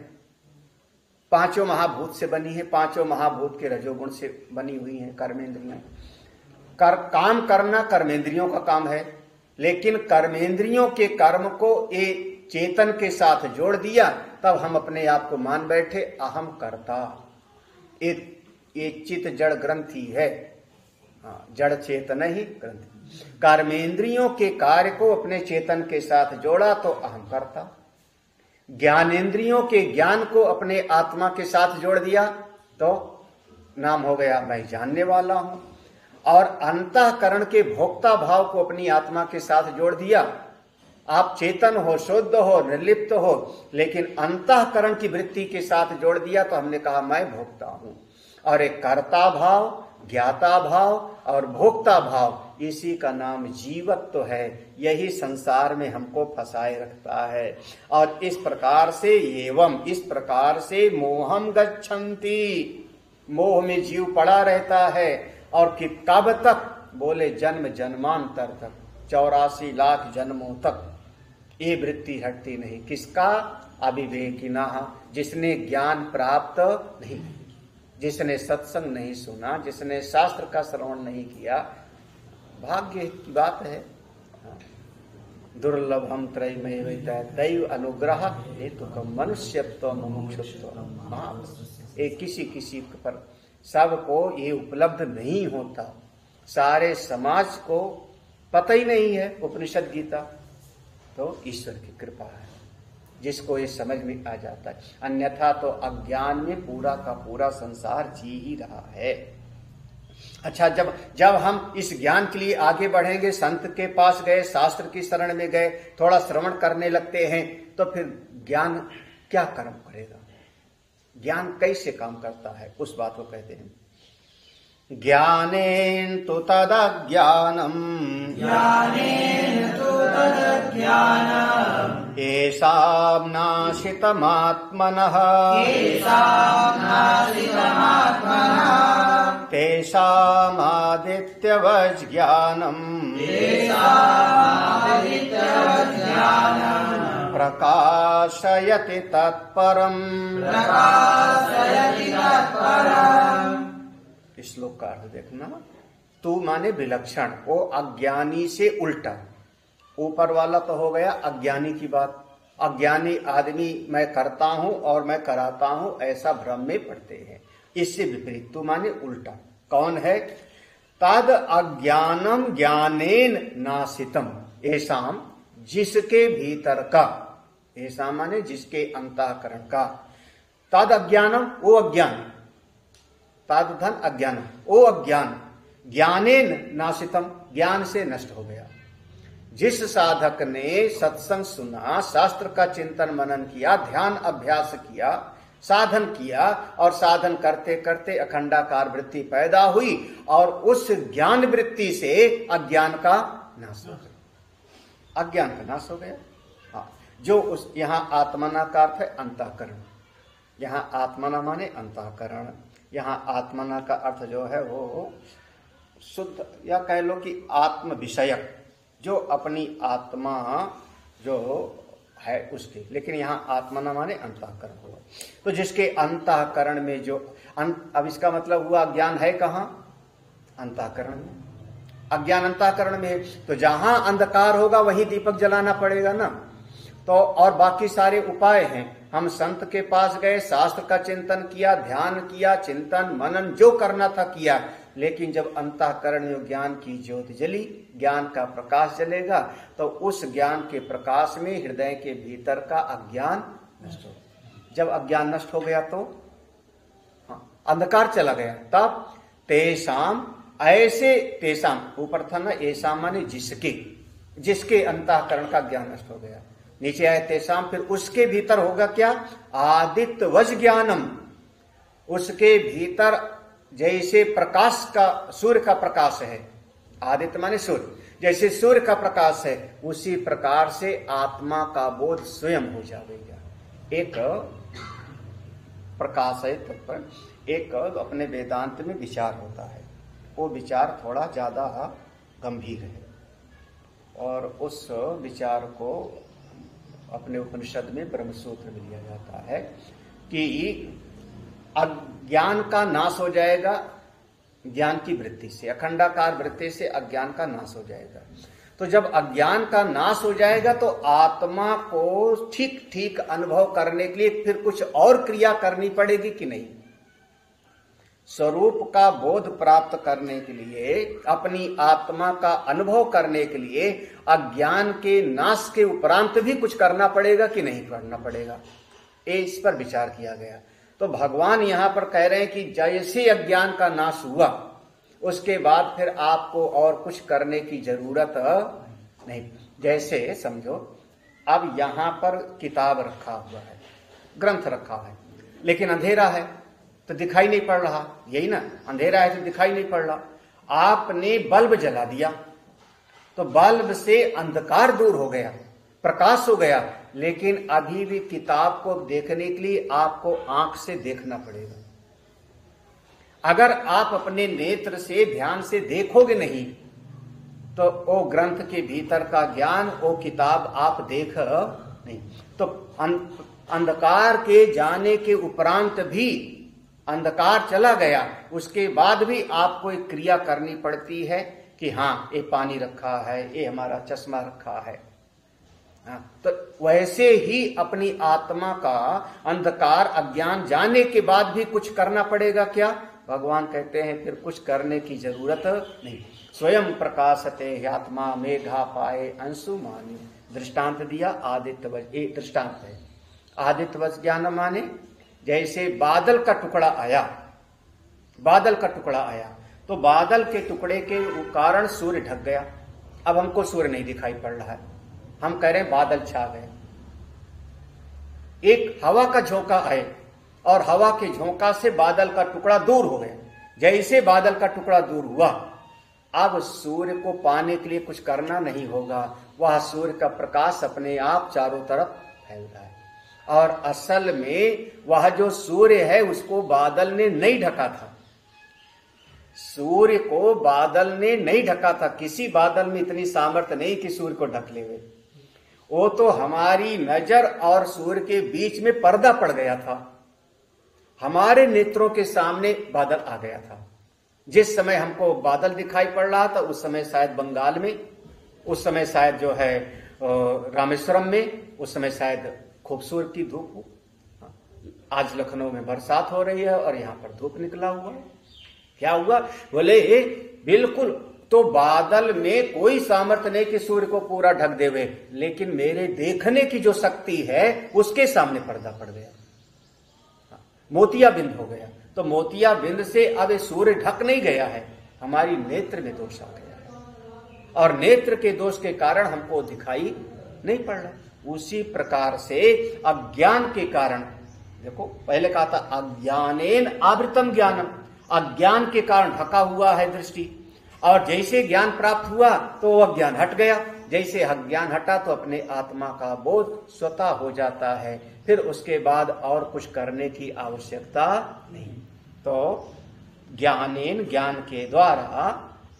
पांचों महाभूत से बनी है, पांचों महाभूत के रजोगुण से बनी हुई हैं कर्मेंद्रियां। काम करना कर्मेंद्रियों का काम है, लेकिन कर्मेंद्रियों के कर्म को ये चेतन के साथ जोड़ दिया, तब हम अपने आप को मान बैठे अहम कर्ता। ये चित जड़ ग्रंथि है, जड़ चेतन ही ग्रंथि। कर्मेंद्रियों के कार्य को अपने चेतन के साथ जोड़ा तो अहम कर्ता, ज्ञानेंद्रियों के ज्ञान को अपने आत्मा के साथ जोड़ दिया तो नाम हो गया मैं जानने वाला हूं, और अंतःकरण के भोक्ता भाव को अपनी आत्मा के साथ जोड़ दिया। आप चेतन हो, शुद्ध हो, निर्लिप्त हो, लेकिन अंतःकरण की वृत्ति के साथ जोड़ दिया तो हमने कहा मैं भोक्ता हूं। और एक कर्ता भाव, ज्ञाता भाव और भोक्ता भाव, इसी का नाम जीवत्व है। यही संसार में हमको फंसाए रखता है। और इस प्रकार से एवं इस प्रकार से मोहम गच्छन्ति, मोह में जीव पड़ा रहता है। और कि कब तक? बोले जन्म जन्मांतर तक, 84 लाख जन्मों तक ये वृत्ति हटती नहीं। किसका? अविवेकिना, जिसने ज्ञान प्राप्त नहीं, जिसने सत्संग नहीं सुना, जिसने शास्त्र का श्रवण नहीं किया। भाग्य की बात है। दुर्लभम त्रयमेव दैव अनुग्रह हेतुकम मनुष्यत्व मुमुक्षुत्व। ये किसी किसी पर सबको ये उपलब्ध नहीं होता, सारे समाज को पता ही नहीं है उपनिषद गीता। तो ईश्वर की कृपा है जिसको ये समझ में आ जाता है, अन्यथा तो अज्ञान में पूरा का पूरा संसार जी ही रहा है। अच्छा, जब हम इस ज्ञान के लिए आगे बढ़ेंगे, संत के पास गए, शास्त्र की शरण में गए, थोड़ा श्रवण करने लगते हैं, तो फिर ज्ञान क्या कर्म करेगा, ज्ञान कैसे काम करता है, उस बात को कहते हैं। ज्ञानेन तु तदज्ञानम्, येषां नाशितमात्मनः, तेषामादित्यवज् ज्ञानम्, प्रकाशयति तत्परम्। श्लोक का अर्थ देखना। तू माने विलक्षण, वो अज्ञानी से उल्टा। ऊपर वाला तो हो गया अज्ञानी की बात। अज्ञानी आदमी मैं करता हूं और मैं कराता हूं ऐसा भ्रम में पड़ते हैं। इससे विपरीत तू माने उल्टा। कौन है? तद अज्ञानम ज्ञानेन नाशितम, ऐसाम जिसके भीतर का, ऐसा माने जिसके अंतःकरण का। तद अज्ञानम वो अज्ञान, तद धन अज्ञान वो अज्ञान, ज्ञानेन नाशितम ज्ञान से नष्ट हो गया। जिस साधक ने सत्संग सुना, शास्त्र का चिंतन मनन किया, ध्यान अभ्यास किया, साधन किया, और साधन करते करते अखंडाकार वृत्ति पैदा हुई, और उस ज्ञान वृत्ति से अज्ञान का नाश हो गया, अज्ञान का नाश हो गया। हाँ, जो उस यहाँ आत्मना का अर्थ है अंतःकरण। यहाँ आत्मना माने अंतःकरण। यहाँ आत्मना का अर्थ जो है वो शुद्ध, या कह लो कि आत्म विषयक, जो अपनी आत्मा जो है उसके, लेकिन यहाँ आत्मा न माने अंतःकरण हुआ। तो जिसके अंतःकरण में जो अब इसका मतलब हुआ अज्ञान है कहाँ? अंतःकरण में। अज्ञान अंतःकरण में है, तो जहां अंधकार होगा वहीं दीपक जलाना पड़ेगा ना। तो और बाकी सारे उपाय हैं, हम संत के पास गए, शास्त्र का चिंतन किया, ध्यान किया, चिंतन मनन जो करना था किया, लेकिन जब अंतःकरण में ज्ञान की ज्योति जली, ज्ञान का प्रकाश जलेगा, तो उस ज्ञान के प्रकाश में हृदय के भीतर का अज्ञान नष्ट हो। जब अज्ञान नष्ट हो गया तो अंधकार चला गया, तब तेषाम ऐसे, तेषाम ऊपर था ना, ऐसा माने जिसके, जिसके अंतःकरण का ज्ञान नष्ट हो गया। नीचे आए तेषाम, फिर उसके भीतर होगा क्या? आदित्यवज ज्ञानम, उसके भीतर जैसे प्रकाश का, सूर्य का प्रकाश है, आदित्य माने सूर्य, जैसे सूर्य का प्रकाश है उसी प्रकार से आत्मा का बोध स्वयं हो जाएगा। एक प्रकाश है तत्पर, एक अपने वेदांत में विचार होता है, वो विचार थोड़ा ज्यादा गंभीर है, और उस विचार को अपने उपनिषद में ब्रह्मसूत्र में लिया जाता है कि अज्ञान का नाश हो जाएगा ज्ञान की वृत्ति से, अखंडाकार वृत्ति से अज्ञान का नाश हो जाएगा। तो जब अज्ञान का नाश हो जाएगा तो आत्मा को ठीक ठीक अनुभव करने के लिए फिर कुछ और क्रिया करनी पड़ेगी कि नहीं? स्वरूप का बोध प्राप्त करने के लिए, अपनी आत्मा का अनुभव करने के लिए अज्ञान के नाश के उपरांत भी कुछ करना पड़ेगा कि नहीं करना पड़ेगा, इस पर विचार किया गया। तो भगवान यहां पर कह रहे हैं कि जैसे अज्ञान का नाश हुआ उसके बाद फिर आपको और कुछ करने की जरूरत नहीं। जैसे समझो अब यहां पर किताब रखा हुआ है, ग्रंथ रखा है, लेकिन अंधेरा है तो दिखाई नहीं पड़ रहा, यही ना, अंधेरा है तो दिखाई नहीं पड़ रहा। आपने बल्ब जला दिया तो बल्ब से अंधकार दूर हो गया, प्रकाश हो गया, लेकिन अभी भी किताब को देखने के लिए आपको आंख से देखना पड़ेगा। अगर आप अपने नेत्र से ध्यान से देखोगे नहीं तो वो ग्रंथ के भीतर का ज्ञान, वो किताब आप देख नहीं। तो अंधकार के जाने के उपरांत भी, अंधकार चला गया उसके बाद भी आपको एक क्रिया करनी पड़ती है कि हाँ ये पानी रखा है, ये हमारा चश्मा रखा है। तो वैसे ही अपनी आत्मा का अंधकार अज्ञान जाने के बाद भी कुछ करना पड़ेगा क्या? भगवान कहते हैं फिर कुछ करने की जरूरत नहीं। स्वयं प्रकाशते आत्मा मेघा पाए अंशु माने, दृष्टांत दिया आदित्यवज, एक दृष्टांत है। आदित्यवज ज्ञान माने जैसे बादल का टुकड़ा आया, बादल का टुकड़ा आया तो बादल के टुकड़े के कारण सूर्य ढक गया, अब हमको सूर्य नहीं दिखाई पड़ रहा है, हम कह रहे हैं बादल छा गए। एक हवा का झोंका आए और हवा के झोंका से बादल का टुकड़ा दूर हो गया। जैसे बादल का टुकड़ा दूर हुआ, अब सूर्य को पाने के लिए कुछ करना नहीं होगा, वह सूर्य का प्रकाश अपने आप चारों तरफ फैल रहा है। और असल में वह जो सूर्य है उसको बादल ने नहीं ढका था, सूर्य को बादल ने नहीं ढका था। किसी बादल में इतनी सामर्थ्य नहीं कि सूर्य को ढक लेवे, वो तो हमारी नजर और सूर्य के बीच में पर्दा पड़ गया था, हमारे नेत्रों के सामने बादल आ गया था। जिस समय हमको बादल दिखाई पड़ रहा था उस समय शायद बंगाल में, उस समय शायद जो है रामेश्वरम में, उस समय शायद खूबसूरती धूप हो। आज लखनऊ में बरसात हो रही है और यहाँ पर धूप निकला हुआ है। क्या हुआ? बोले बिल्कुल, तो बादल में कोई सामर्थ्य नहीं कि सूर्य को पूरा ढक देवे, लेकिन मेरे देखने की जो शक्ति है उसके सामने पर्दा पड़ गया, मोतिया बिंद हो गया। तो मोतिया बिंद से अब सूर्य ढक नहीं गया है, हमारी नेत्र में दोष आ गया है और नेत्र के दोष के कारण हमको दिखाई नहीं पड़ रहा। उसी प्रकार से अज्ञान के कारण, देखो पहले कहा था अज्ञानेन आवृतम ज्ञानम, अज्ञान के कारण ढका हुआ है दृष्टि, और जैसे ज्ञान प्राप्त हुआ तो वह ज्ञान हट गया। जैसे अज्ञान हटा तो अपने आत्मा का बोध स्वतः हो जाता है, फिर उसके बाद और कुछ करने की आवश्यकता नहीं। तो ज्ञानेन, ज्ञान के द्वारा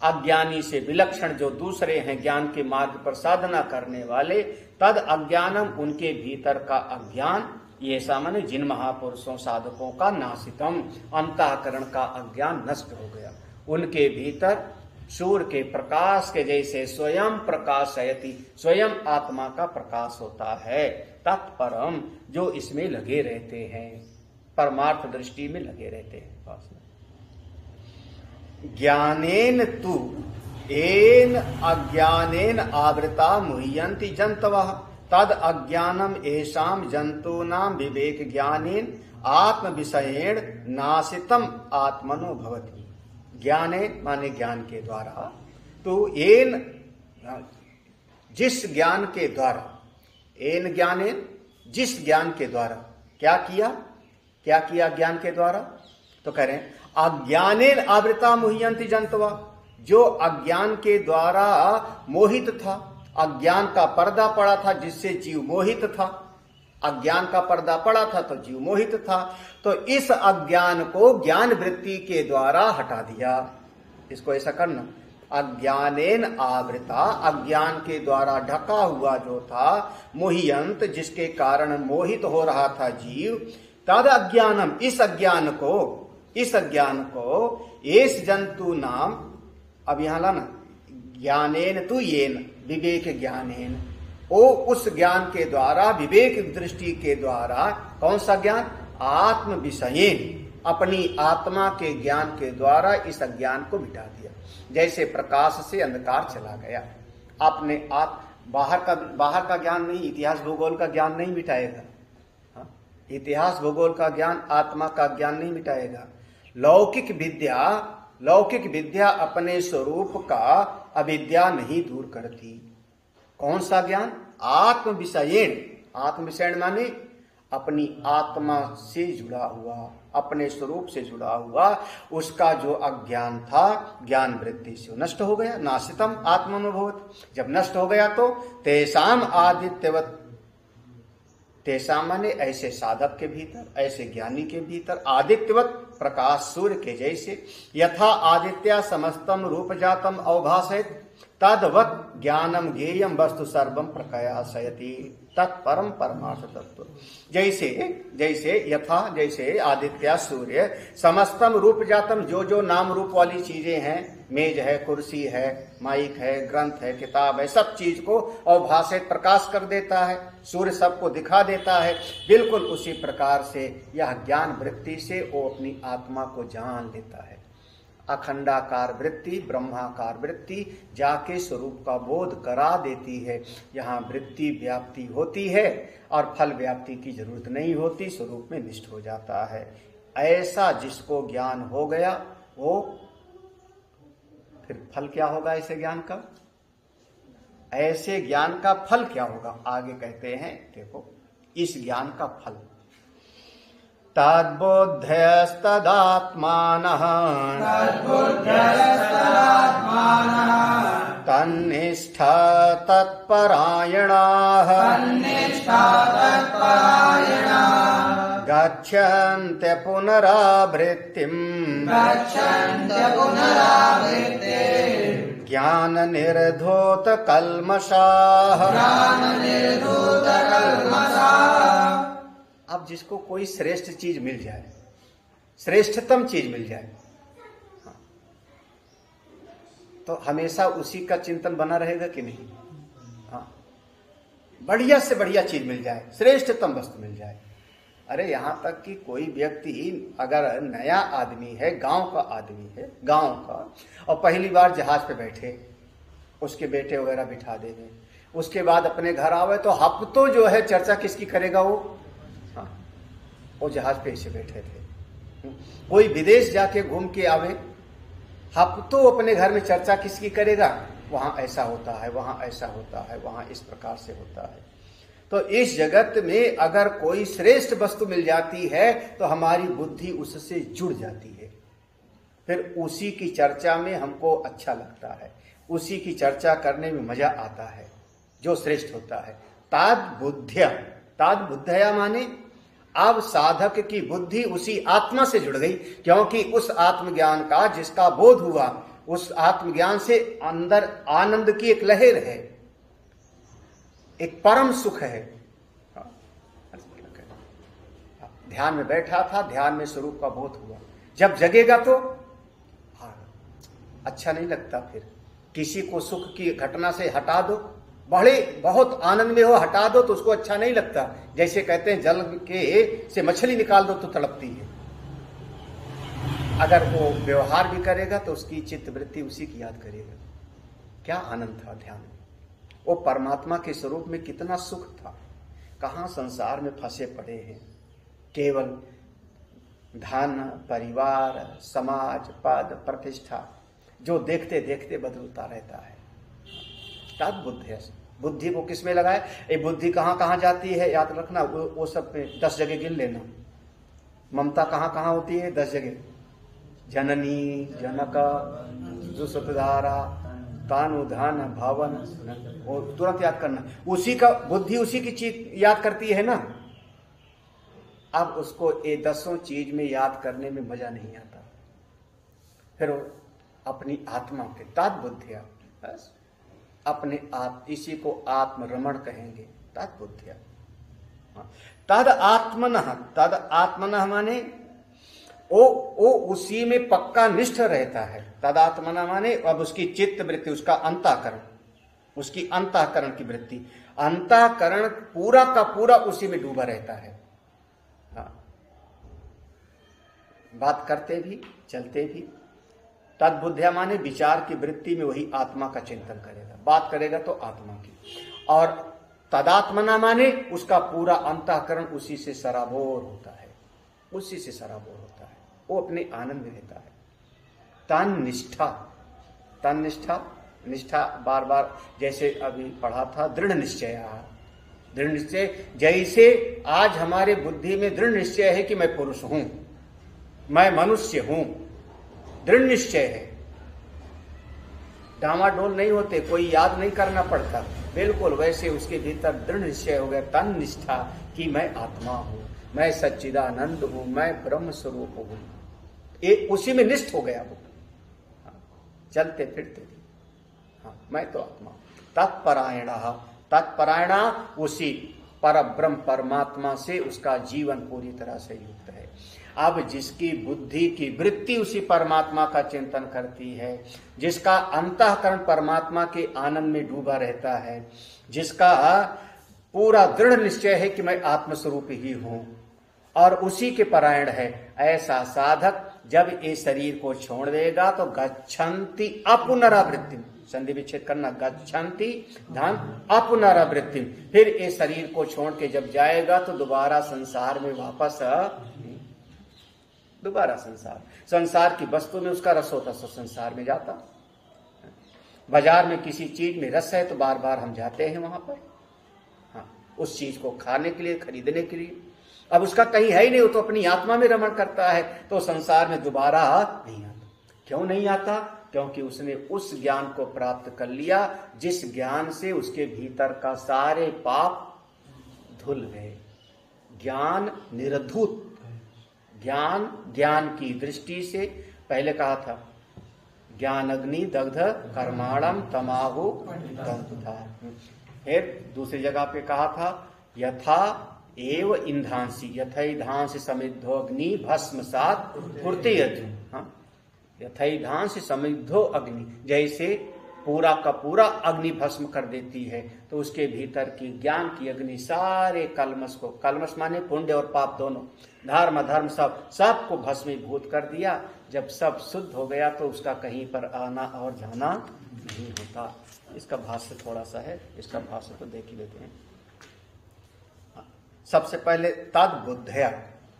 अज्ञानी से विलक्षण जो दूसरे हैं ज्ञान के मार्ग पर साधना करने वाले, तद अज्ञानम उनके भीतर का अज्ञान, ये सामान्य जिन महापुरुषों साधकों का नासितम अंतःकरण का अज्ञान नष्ट हो गया। उनके भीतर सूर्य के प्रकाश के जैसे स्वयं प्रकाशयति, स्वयं आत्मा का प्रकाश होता है। तत्परम जो इसमें लगे रहते हैं, परमार्थ दृष्टि में लगे रहते हैं। ज्ञानेन तु एन अज्ञानेन आवृता मुह्यन्ति जन्तवः तद अज्ञानम एषाम जंतूनां विवेक ज्ञानेन आत्म विषयेण नाशितम आत्मनो भवति। ज्ञानेन माने ज्ञान के द्वारा, तो एन जिस ज्ञान के द्वारा, एन ज्ञानेन जिस ज्ञान के द्वारा क्या किया ज्ञान के द्वारा, तो कह रहे हैं अज्ञानेन आवृता मुह्यन्ति जंतवा, जो अज्ञान के द्वारा मोहित था, अज्ञान का पर्दा पड़ा था जिससे जीव मोहित था, अज्ञान का पर्दा पड़ा था तो जीव मोहित था, तो इस अज्ञान को ज्ञान वृत्ति के द्वारा हटा दिया। इसको ऐसा करना, अज्ञानेन आवृता, अज्ञान के द्वारा ढका हुआ जो था, मोहियंत जिसके कारण मोहित हो रहा था जीव, तद अज्ञानम इस अज्ञान को एस जंतु नाम, अब यहां लाना, ज्ञानेन तु येन विवेक ज्ञानेन, ओ उस ज्ञान के द्वारा, विवेक दृष्टि के द्वारा, कौन सा ज्ञान, आत्म विषयेन, अपनी आत्मा के ज्ञान के द्वारा इस अज्ञान को मिटा दिया। जैसे प्रकाश से अंधकार चला गया, आपने बाहर का ज्ञान नहीं, इतिहास भूगोल का ज्ञान नहीं मिटाएगा। इतिहास भूगोल का ज्ञान आत्मा का ज्ञान नहीं मिटाएगा। लौकिक विद्या अपने स्वरूप का अविद्या नहीं दूर करती। कौन सा ज्ञान, आत्म विषयेण, आत्म विषयेण माने अपनी आत्मा से जुड़ा हुआ, अपने स्वरूप से जुड़ा हुआ, उसका जो अज्ञान था ज्ञान वृत्ति से नष्ट हो गया। नाशितम आत्मानुभवत, जब नष्ट हो गया तो तेषाम आदित्यवत, तेषाम माने ऐसे साधक के भीतर, ऐसे ज्ञानी के भीतर, आदित्यवत प्रकाश सूर्य के जैसे, यथा आदित्य समस्तम रूप जातम अवभासयत तद्वत् ज्ञानम ज्ञेयम वस्तु सर्वम प्रकाशयति तत्परम परमार्थ तत्व। जैसे यथा, जैसे आदित्य सूर्य समस्तम रूप जातम, जो नाम रूप वाली चीजें हैं, मेज है, कुर्सी है, माइक है, ग्रंथ है, किताब है, सब चीज को अवभाषित प्रकाश कर देता है, सूर्य सबको दिखा देता है, बिल्कुल उसी प्रकार से यह ज्ञान वृत्ति से वो अपनी आत्मा को जान लेता है। अखंडाकार वृत्ति, ब्रह्माकार वृत्ति जाके स्वरूप का बोध करा देती है। यहाँ वृत्ति व्याप्ति होती है और फल व्याप्ति की जरूरत नहीं होती, स्वरूप में निष्ठ हो जाता है। ऐसा जिसको ज्ञान हो गया, वो फिर फल क्या होगा ऐसे ज्ञान का, ऐसे ज्ञान का फल क्या होगा, आगे कहते हैं, देखो इस ज्ञान का फल, तद्बुद्धयस्तदात्मानः तन्निष्ठा तत्परायणाः गच्छन्त्य पुनरावृत्तिम् ज्ञान निर्धूत कल्मषाः। अब जिसको कोई श्रेष्ठ चीज मिल जाए, श्रेष्ठतम चीज मिल जाए, तो हमेशा उसी का चिंतन बना रहेगा कि नहीं। हाँ, बढ़िया से बढ़िया चीज मिल जाए, श्रेष्ठतम वस्तु मिल जाए। अरे यहां तक कि कोई व्यक्ति अगर नया आदमी है, गांव का आदमी है, गांव का, और पहली बार जहाज पे बैठे, उसके बेटे वगैरह बिठा देंगे, उसके बाद अपने घर आवे तो हफ्तों जो है चर्चा किसकी करेगा, वो जहाज पे ऐसे बैठे थे। कोई विदेश जाके घूम के आवे, हफ्तों अपने घर में चर्चा किसकी करेगा, वहां ऐसा होता है, वहां ऐसा होता है, वहां इस प्रकार से होता है। तो इस जगत में अगर कोई श्रेष्ठ वस्तु मिल जाती है तो हमारी बुद्धि उससे जुड़ जाती है, फिर उसी की चर्चा में हमको अच्छा लगता है, उसी की चर्चा करने में मजा आता है जो श्रेष्ठ होता है। ताद बुद्धया माने अब साधक की बुद्धि उसी आत्मा से जुड़ गई, क्योंकि उस आत्मज्ञान का जिसका बोध हुआ उस आत्मज्ञान से अंदर आनंद की एक लहर है, एक परम सुख है। ध्यान में बैठा था, ध्यान में स्वरूप का बोध हुआ, जब जगेगा तो अच्छा नहीं लगता। फिर किसी को सुख की घटना से हटा दो, बहुत आनंद में हो, हटा दो तो उसको अच्छा नहीं लगता। जैसे कहते हैं जल के से मछली निकाल दो तो तड़पती है। अगर वो व्यवहार भी करेगा तो उसकी चित्त वृत्ति उसी की याद करेगा। क्या आनंद था ध्यान में, वो परमात्मा के स्वरूप में कितना सुख था। कहाँ संसार में फंसे पड़े हैं, केवल धन, परिवार, समाज, पद, प्रतिष्ठा, जो देखते देखते बदलता रहता है। तद बुद्धि, बुद्धि को किस में लगाए? ये बुद्धि कहाँ कहाँ जाती है याद रखना, वो सब पे 10 जगह गिन लेना। ममता कहाँ कहाँ होती है? 10 जगह। जननी, जनक, दुसुतधारा, तानु, धन, भवन, वो तुरंत याद करना। उसी का बुद्धि उसी की चीज याद करती है ना। अब उसको ये 10 चीज में याद करने में मजा नहीं आता। फिर वो अपनी आत्मा के तद बुद्धिया, बस अपने आप, इसी को आत्मरमण कहेंगे। तद बुद्धिया, तद आत्मनः, तद आत्मनः माने वो उसी में पक्का निष्ठ रहता है। तद आत्मनः माने अब उसकी चित्त वृत्ति, उसका अंतःकरण, उसकी अंतःकरण की वृत्ति, अंतःकरण पूरा का पूरा उसी में डूबा रहता है। बात करते भी चलते भी। तद बुद्धिया माने विचार की वृत्ति में वही आत्मा का चिंतन करेगा, बात करेगा तो आत्मा की। और तदात्मना माने उसका पूरा अंतःकरण उसी से सराबोर होता है, उसी से सराबोर होता है, वो अपने आनंद में रहता है। तन निष्ठा, तन निष्ठा, निष्ठा बार बार जैसे अभी पढ़ा था, दृढ़ निश्चय। दृढ़ निश्चय, जैसे आज हमारे बुद्धि में दृढ़ निश्चय है कि मैं पुरुष हूं, मैं मनुष्य हूं, दृढ़ निश्चय है। डामाडोल नहीं होते, कोई याद नहीं करना पड़ता, बिल्कुल वैसे उसके भीतर दृढ़ निश्चय हो गया। तन निष्ठा कि मैं आत्मा हूं, मैं सच्चिदानंद हूं, मैं ब्रह्म स्वरूप हूं, ये उसी में निष्ठ हो गया वो। चलते फिरते भी मैं तो आत्मा। तत्परायण, तत्परायण उसी पर ब्रह्म परमात्मा से उसका जीवन पूरी तरह से युक्त है। अब जिसकी बुद्धि की वृत्ति उसी परमात्मा का चिंतन करती है, जिसका अंतःकरण परमात्मा के आनंद में डूबा रहता है, जिसका पूरा दृढ़ निश्चय है कि मैं आत्मस्वरूप ही हूं और उसी के परायण है, ऐसा साधक जब ये शरीर को छोड़ देगा तो गच्छन्ति अपुनरावृत्ति, संधि विच्छेद करना, गच्छन्ति धन अपुनरावृत्ति, फिर ये शरीर को छोड़ के जब जाएगा तो दोबारा संसार में वापस, दोबारा संसार की वस्तु में उसका रस होता तो संसार में जाता। बाजार में किसी चीज में रस है तो बार बार हम जाते हैं वहां पर, उस चीज को खाने के लिए, खरीदने के लिए। अब उसका कहीं है ही नहीं, वो तो अपनी आत्मा में रमण करता है, तो संसार में दोबारा नहीं आता। क्यों नहीं आता? क्योंकि उसने उस ज्ञान को प्राप्त कर लिया जिस ज्ञान से उसके भीतर का सारे पाप धुल गए। ज्ञान निर्धूत, ज्ञान की दृष्टि से, पहले कहा था ज्ञान अग्नि दग्ध कर्माणम तमाहु दग्धा। फिर दूसरी जगह पे कहा था यथा एव इंधांसी, यथैधांसी समिद्धो अग्नि भस्म सात पूर्तयति। यथैधांसी समिद्धो अग्नि, जैसे पूरा का पूरा अग्नि भस्म कर देती है, तो उसके भीतर की ज्ञान की अग्नि सारे कलमश को, कलमश माने पुण्य और पाप दोनों, धर्म अधर्म सबको भस्मीभूत कर दिया। जब सब शुद्ध हो गया तो उसका कहीं पर आना और जाना नहीं होता। इसका भाष्य थोड़ा सा है, इसका भाष्य तो देख ही लेते हैं। सबसे पहले तद बुद्धया,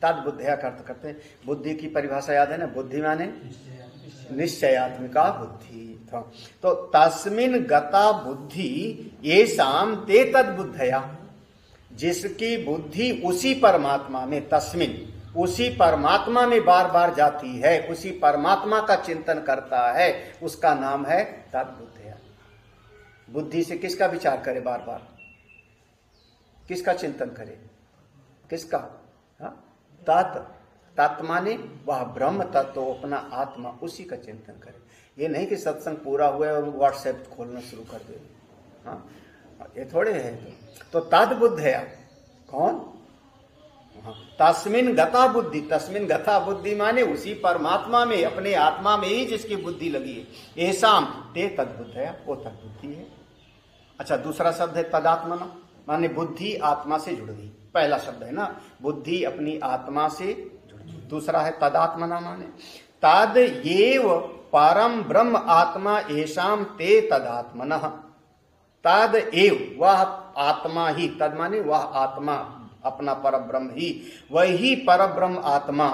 तद बुद्धया का अर्थ करते हैं, बुद्धि की परिभाषा याद है ना, बुद्धि माने निश्चयात्मिका बुद्धि। तो तस्मिन गता बुद्धि ये शाम ते तद बुद्धया, जिसकी बुद्धि उसी परमात्मा में, तस्मिन उसी परमात्मा में बार बार जाती है, उसी परमात्मा का चिंतन करता है, उसका नाम है तद बुद्धया। बुद्धि से किसका विचार करे बार बार, किसका चिंतन करे, किसका? तत्, तत् माने वह ब्रह्म तत्व, अपना आत्मा, उसी का चिंतन करे। ये नहीं कि सत्संग पूरा हुआ और व्हाट्सएप खोलना शुरू कर दे। हाँ, ये थोड़े है। तो तद बुद्ध है कौन? तस्मिन गता बुद्धि। तस्मिन गता बुद्धि माने उसी परमात्मा में, अपने आत्मा में ही जिसकी बुद्धि लगी है। ऐसाम ते तद्बुद्ध है, वो तद्बुद्धि है। अच्छा, दूसरा शब्द है तदात्मना, माने बुद्धि आत्मा से जुड़ गई। पहला शब्द है ना, बुद्धि अपनी आत्मा से जुड़ गई। दूसरा है तदात्मना, माने तद एव परम ब्रह्म आत्मा ऐसाम ते तदात्मनः। तद एव, वह आत्मा ही, तद माने वह आत्मा, अपना पर ब्रह्म ही, वही पर ब्रह्म आत्मा,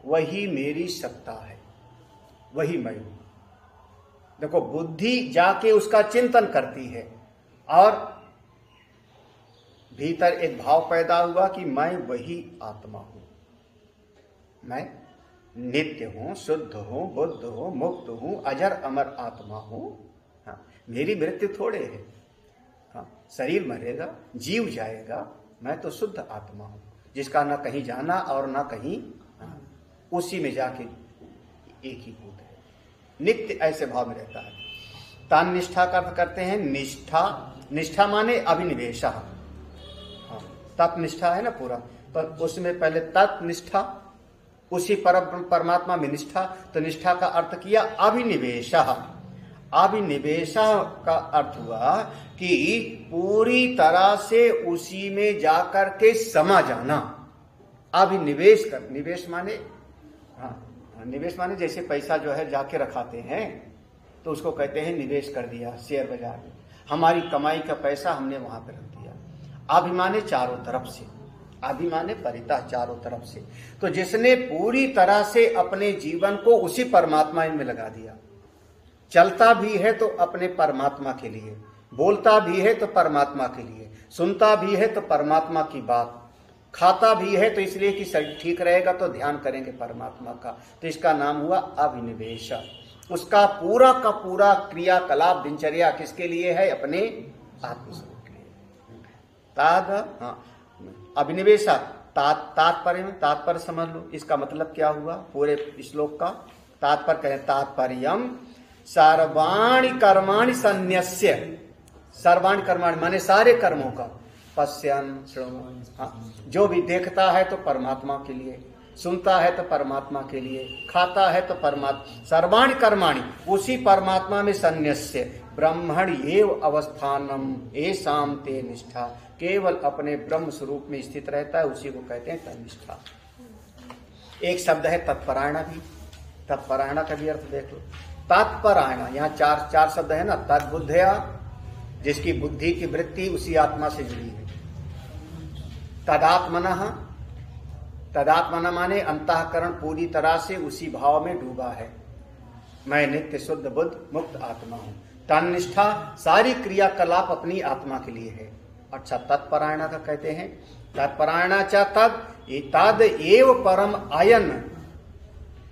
वही मेरी सत्ता है, वही मैं हूं। देखो, बुद्धि जाके उसका चिंतन करती है और भीतर एक भाव पैदा हुआ कि मैं वही आत्मा हूं, मैं नित्य हूं, शुद्ध हूं, बुद्ध हूं, मुक्त हूं, अजर अमर आत्मा हूं। हाँ, मेरी मृत्यु थोड़े है। हाँ, शरीर मरेगा, जीव जाएगा, मैं तो शुद्ध आत्मा हूं, जिसका ना कहीं जाना और ना कहीं, उसी में जाके एक ही भूत है, नित्य ऐसे भाव में रहता है। तान निष्ठा का अर्थ करते हैं निष्ठा। निष्ठा माने अभिनिवेश। तत्निष्ठा है ना पूरा, तो उसमें पहले तत्निष्ठा, उसी परमात्मा में निष्ठा। तो निष्ठा का अर्थ किया अभिनिवेश। अभिनिवेश का अर्थ हुआ कि पूरी तरह से उसी में जाकर के समा जाना। अभिनिवेश कर, निवेश माने, हाँ, निवेश माने जैसे पैसा जो है जाके रखाते हैं तो उसको कहते हैं निवेश कर दिया शेयर बाजार में। हमारी कमाई का पैसा हमने वहां पर रख दिया। अभिमाने चारों तरफ से, अभिमाने परितः, चारों तरफ से। तो जिसने पूरी तरह से अपने जीवन को उसी परमात्मा में लगा दिया, चलता भी है तो अपने परमात्मा के लिए, बोलता भी है तो परमात्मा के लिए, सुनता भी है तो परमात्मा की बात, खाता भी है तो इसलिए कि शरीर ठीक रहेगा तो ध्यान करेंगे परमात्मा का, तो इसका नाम हुआ अभिनिवेश। उसका पूरा का पूरा क्रियाकलाप, दिनचर्या किसके लिए है? अपने आत्मस्वरूप के लिए। ताद, हाँ, अभिनिवेशा तात्पर्य में, तात्पर्य समझ लो इसका मतलब क्या हुआ पूरे श्लोक का। तात्पर्य कहें, तात्पर्यम सर्वाणि कर्माणि संन्यस्य। सर्वाणि कर्माणि माने सारे कर्मों का, पश्यन श्रवण, हाँ, जो भी देखता है तो परमात्मा के लिए, सुनता है तो परमात्मा के लिए, खाता है तो परमात्मा, सर्वाणि कर्माणि उसी परमात्मा में संन्यस्य ब्रह्मण एव अवस्थानम ऐसाम ते निष्ठा। केवल अपने ब्रह्म स्वरूप में स्थित रहता है, उसी को कहते हैं तन्निष्ठा। एक शब्द है तत्परायण भी। तत्परायण का भी अर्थ देख लो। तत्परायण, यहाँ चार शब्द है ना। तद्बुद्धया, जिसकी बुद्धि की वृत्ति उसी आत्मा से जुड़ी है। तदात्मनः, तदात्मना माने अंतःकरण पूरी तरह से उसी भाव में डूबा है, मैं नित्य शुद्ध बुद्ध मुक्त आत्मा हूं। तन्निष्ठा, सारी क्रियाकलाप अपनी आत्मा के लिए है। अच्छा, तत्परायण का कहते हैं, तत्परायण च तद एव परम अयन,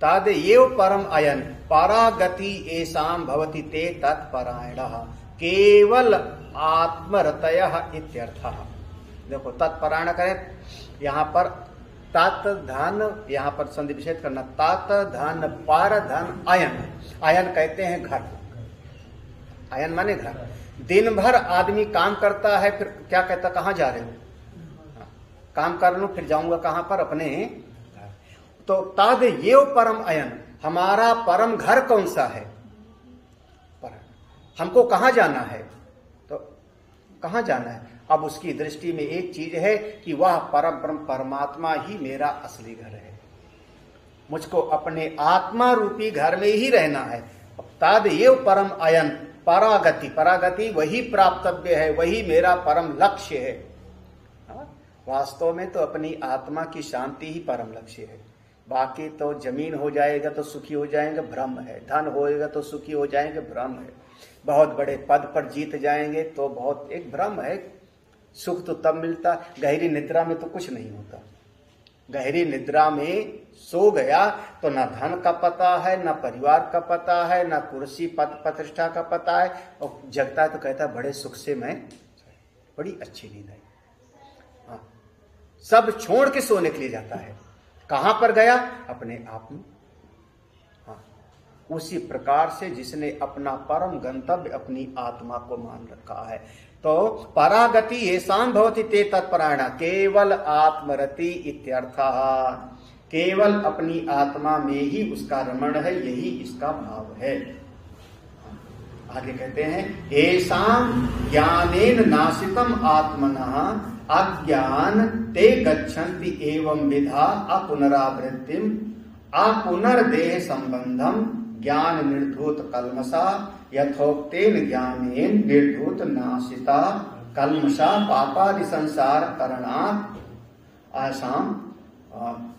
तद एव परम अयन परागति ऐसाम भवति ते तत्परायणः केवल आत्मरतयः इत्यर्थः। देखो, तत्परायण करें, यहाँ पर तत् धन, यहाँ पर संधि विच्छेद करना, तत् धन पर धन अयन। अयन कहते हैं घर, अयन माने घर। दिन भर आदमी काम करता है, फिर क्या कहता, कहाँ जा रहे हो? काम कर लूं, फिर जाऊंगा कहां पर? अपने घर। तो तद ये परम अयन, हमारा परम घर कौन सा है? परम। हमको कहां जाना है? तो कहां जाना है? अब उसकी दृष्टि में एक चीज है कि वह परम ब्रह्म परमात्मा ही मेरा असली घर है, मुझको अपने आत्मा रूपी घर में ही रहना है। तद ये परम अयन परागति, परागति वही प्राप्तव्य है, वही मेरा परम लक्ष्य है। वास्तव में तो अपनी आत्मा की शांति ही परम लक्ष्य है। बाकी तो जमीन हो जाएगा तो सुखी हो जाएंगे, भ्रम है। धन होएगा तो सुखी हो जाएंगे, भ्रम है। बहुत बड़े पद पर जीत जाएंगे तो बहुत, एक भ्रम है। सुख तो तब मिलता, गहरी निद्रा में तो कुछ नहीं होता। गहरी निद्रा में सो गया तो ना धन का पता है, ना परिवार का पता है, ना कुर्सी पद प्रतिष्ठा का पता है, और जगता है तो कहता है बड़े सुख से मैं, बड़ी अच्छी नींद है। हाँ, सब छोड़ के सोने के लिए जाता है। कहां पर गया? अपने आप में। हाँ, उसी प्रकार से जिसने अपना परम गंतव्य अपनी आत्मा को मान रखा है। तो परागति येषां भवति ते तत्परायणा, केवल आत्मरति इत्यर्थः। केवल अपनी आत्मा में ही उसका रमण है, यही इसका भाव है। आगे कहते हैं येषां ज्ञानेन नाशितम आत्मनः अज्ञान ते गच्छन्ति एवं विधा अपुनरावृत्तिम अपुनर्देह संबंधम ज्ञान निर्धूत कल्मषा यथोक्तेन ज्ञानेन निर्धूत नाशिता कल्मषा पापादि संसार करणात् आसाम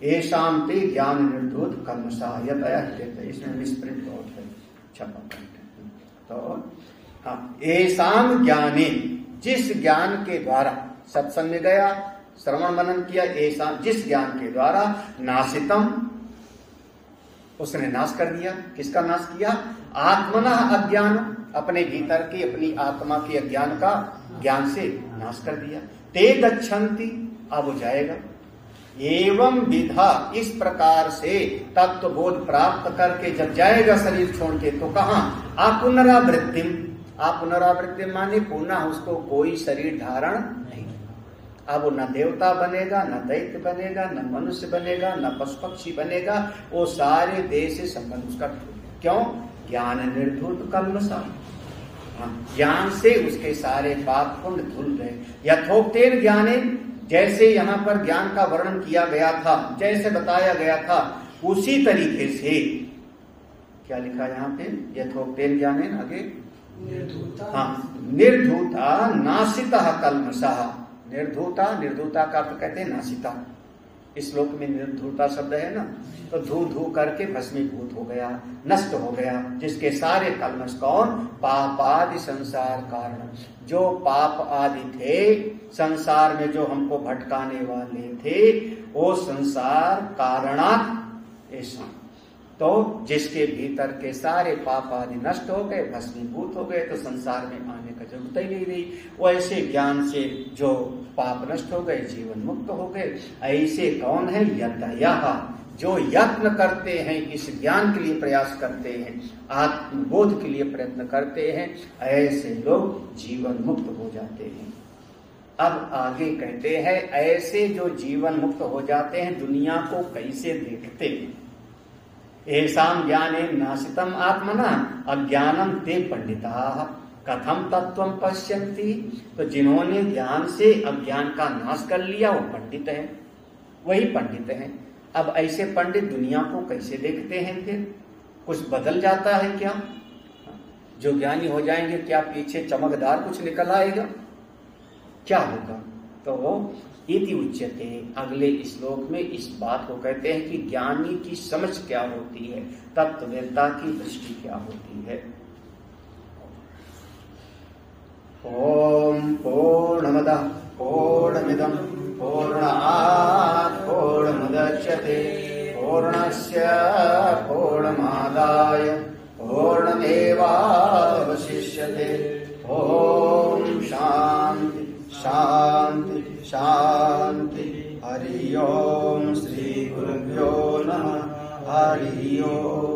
येषां ते ज्ञान निर्धूत कल्मषा यतयः। इसमें मिसप्रिंट बहुत है, छपा। तो येषां ज्ञाने, जिस ज्ञान के द्वारा सत्संग में गया, श्रवण मनन किया, येषां जिस ज्ञान के द्वारा नाशितम, उसने नाश कर दिया। किसका नाश किया? आत्मनः अज्ञान, अपने भीतर की अपनी आत्मा के अज्ञान का ज्ञान से नाश कर दिया। ते गच्छन्ति, अब वो जाएगा। एवं विधा, इस प्रकार से तत्व बोध प्राप्त करके जब जाएगा शरीर छोड़ के, तो कहां? अपुनरावृत्तिम, अपुनरावृत्तिम माने पुनः उसको कोई शरीर धारण नहीं। अब वो न देवता बनेगा, न दैत्य बनेगा, न मनुष्य बनेगा, न पशु पक्षी बनेगा। वो सारे देह से संबंध उसका टूट गया। क्यों? ज्ञान निर्धूत कल्मषा, ज्ञान से उसके सारे पाप पुण्य धुल गए। यथोक्तेन ज्ञानेन, जैसे यहाँ पर ज्ञान का वर्णन किया गया था, जैसे बताया गया था, उसी तरीके से क्या लिखा यहाँ पे? यथोक्तेन ज्ञानेन, आगे हाँ, निर्धूता नाशिता कल्मषा। निर्धूता, निर्धूता का अर्थ कहते हैं नाशिता। इस श्लोक में निर्धूता शब्द है ना, तो धू धू करके भस्मीभूत हो गया, नष्ट हो गया, जिसके सारे कल्मष। कौन? पापादि संसार कारण, जो पाप आदि थे संसार में, जो हमको भटकाने वाले थे, वो संसार कारणात् ऐसा। तो जिसके भीतर के सारे पाप आदि नष्ट हो गए, भस्मीभूत हो गए, तो संसार में आने का जरूरत ही नहीं रही। वो ऐसे ज्ञान से जो पाप नष्ट हो गए, जीवन मुक्त हो गए। ऐसे कौन है? यतयः, जो यत्न करते हैं, इस ज्ञान के लिए प्रयास करते हैं, आत्मबोध के लिए प्रयत्न करते हैं, ऐसे लोग जीवन मुक्त हो जाते हैं। अब आगे कहते हैं ऐसे जो जीवन मुक्त हो जाते हैं, दुनिया को कैसे देखते हैं? येषां ज्ञानेन नाशितम आत्मना अज्ञानम ते पंडिताः कथम तत्वम पश्यन्ति। तो जिन्होंने ज्ञान से अज्ञान का नाश कर लिया, वो पंडित है, वही पंडित है। अब ऐसे पंडित दुनिया को कैसे देखते हैं? फिर कुछ बदल जाता है क्या? जो ज्ञानी हो जाएंगे, क्या पीछे चमकदार कुछ निकल आएगा? क्या होगा? तो इति उच्यते, अगले श्लोक में इस बात को कहते हैं कि ज्ञानी की समझ क्या होती है, तत्ववेत्ता की दृष्टि क्या होती है। ओम पूर्णमदः पूर्णमिदं पूर्णात् पूर्णमुदच्यते पूर्णस्य पूर्णमादाय पूर्णमेवावशिष्यते। ओम शांति शांति शांति। हरि ओम। श्री गुरुभ्यो नमः। हरि ओम।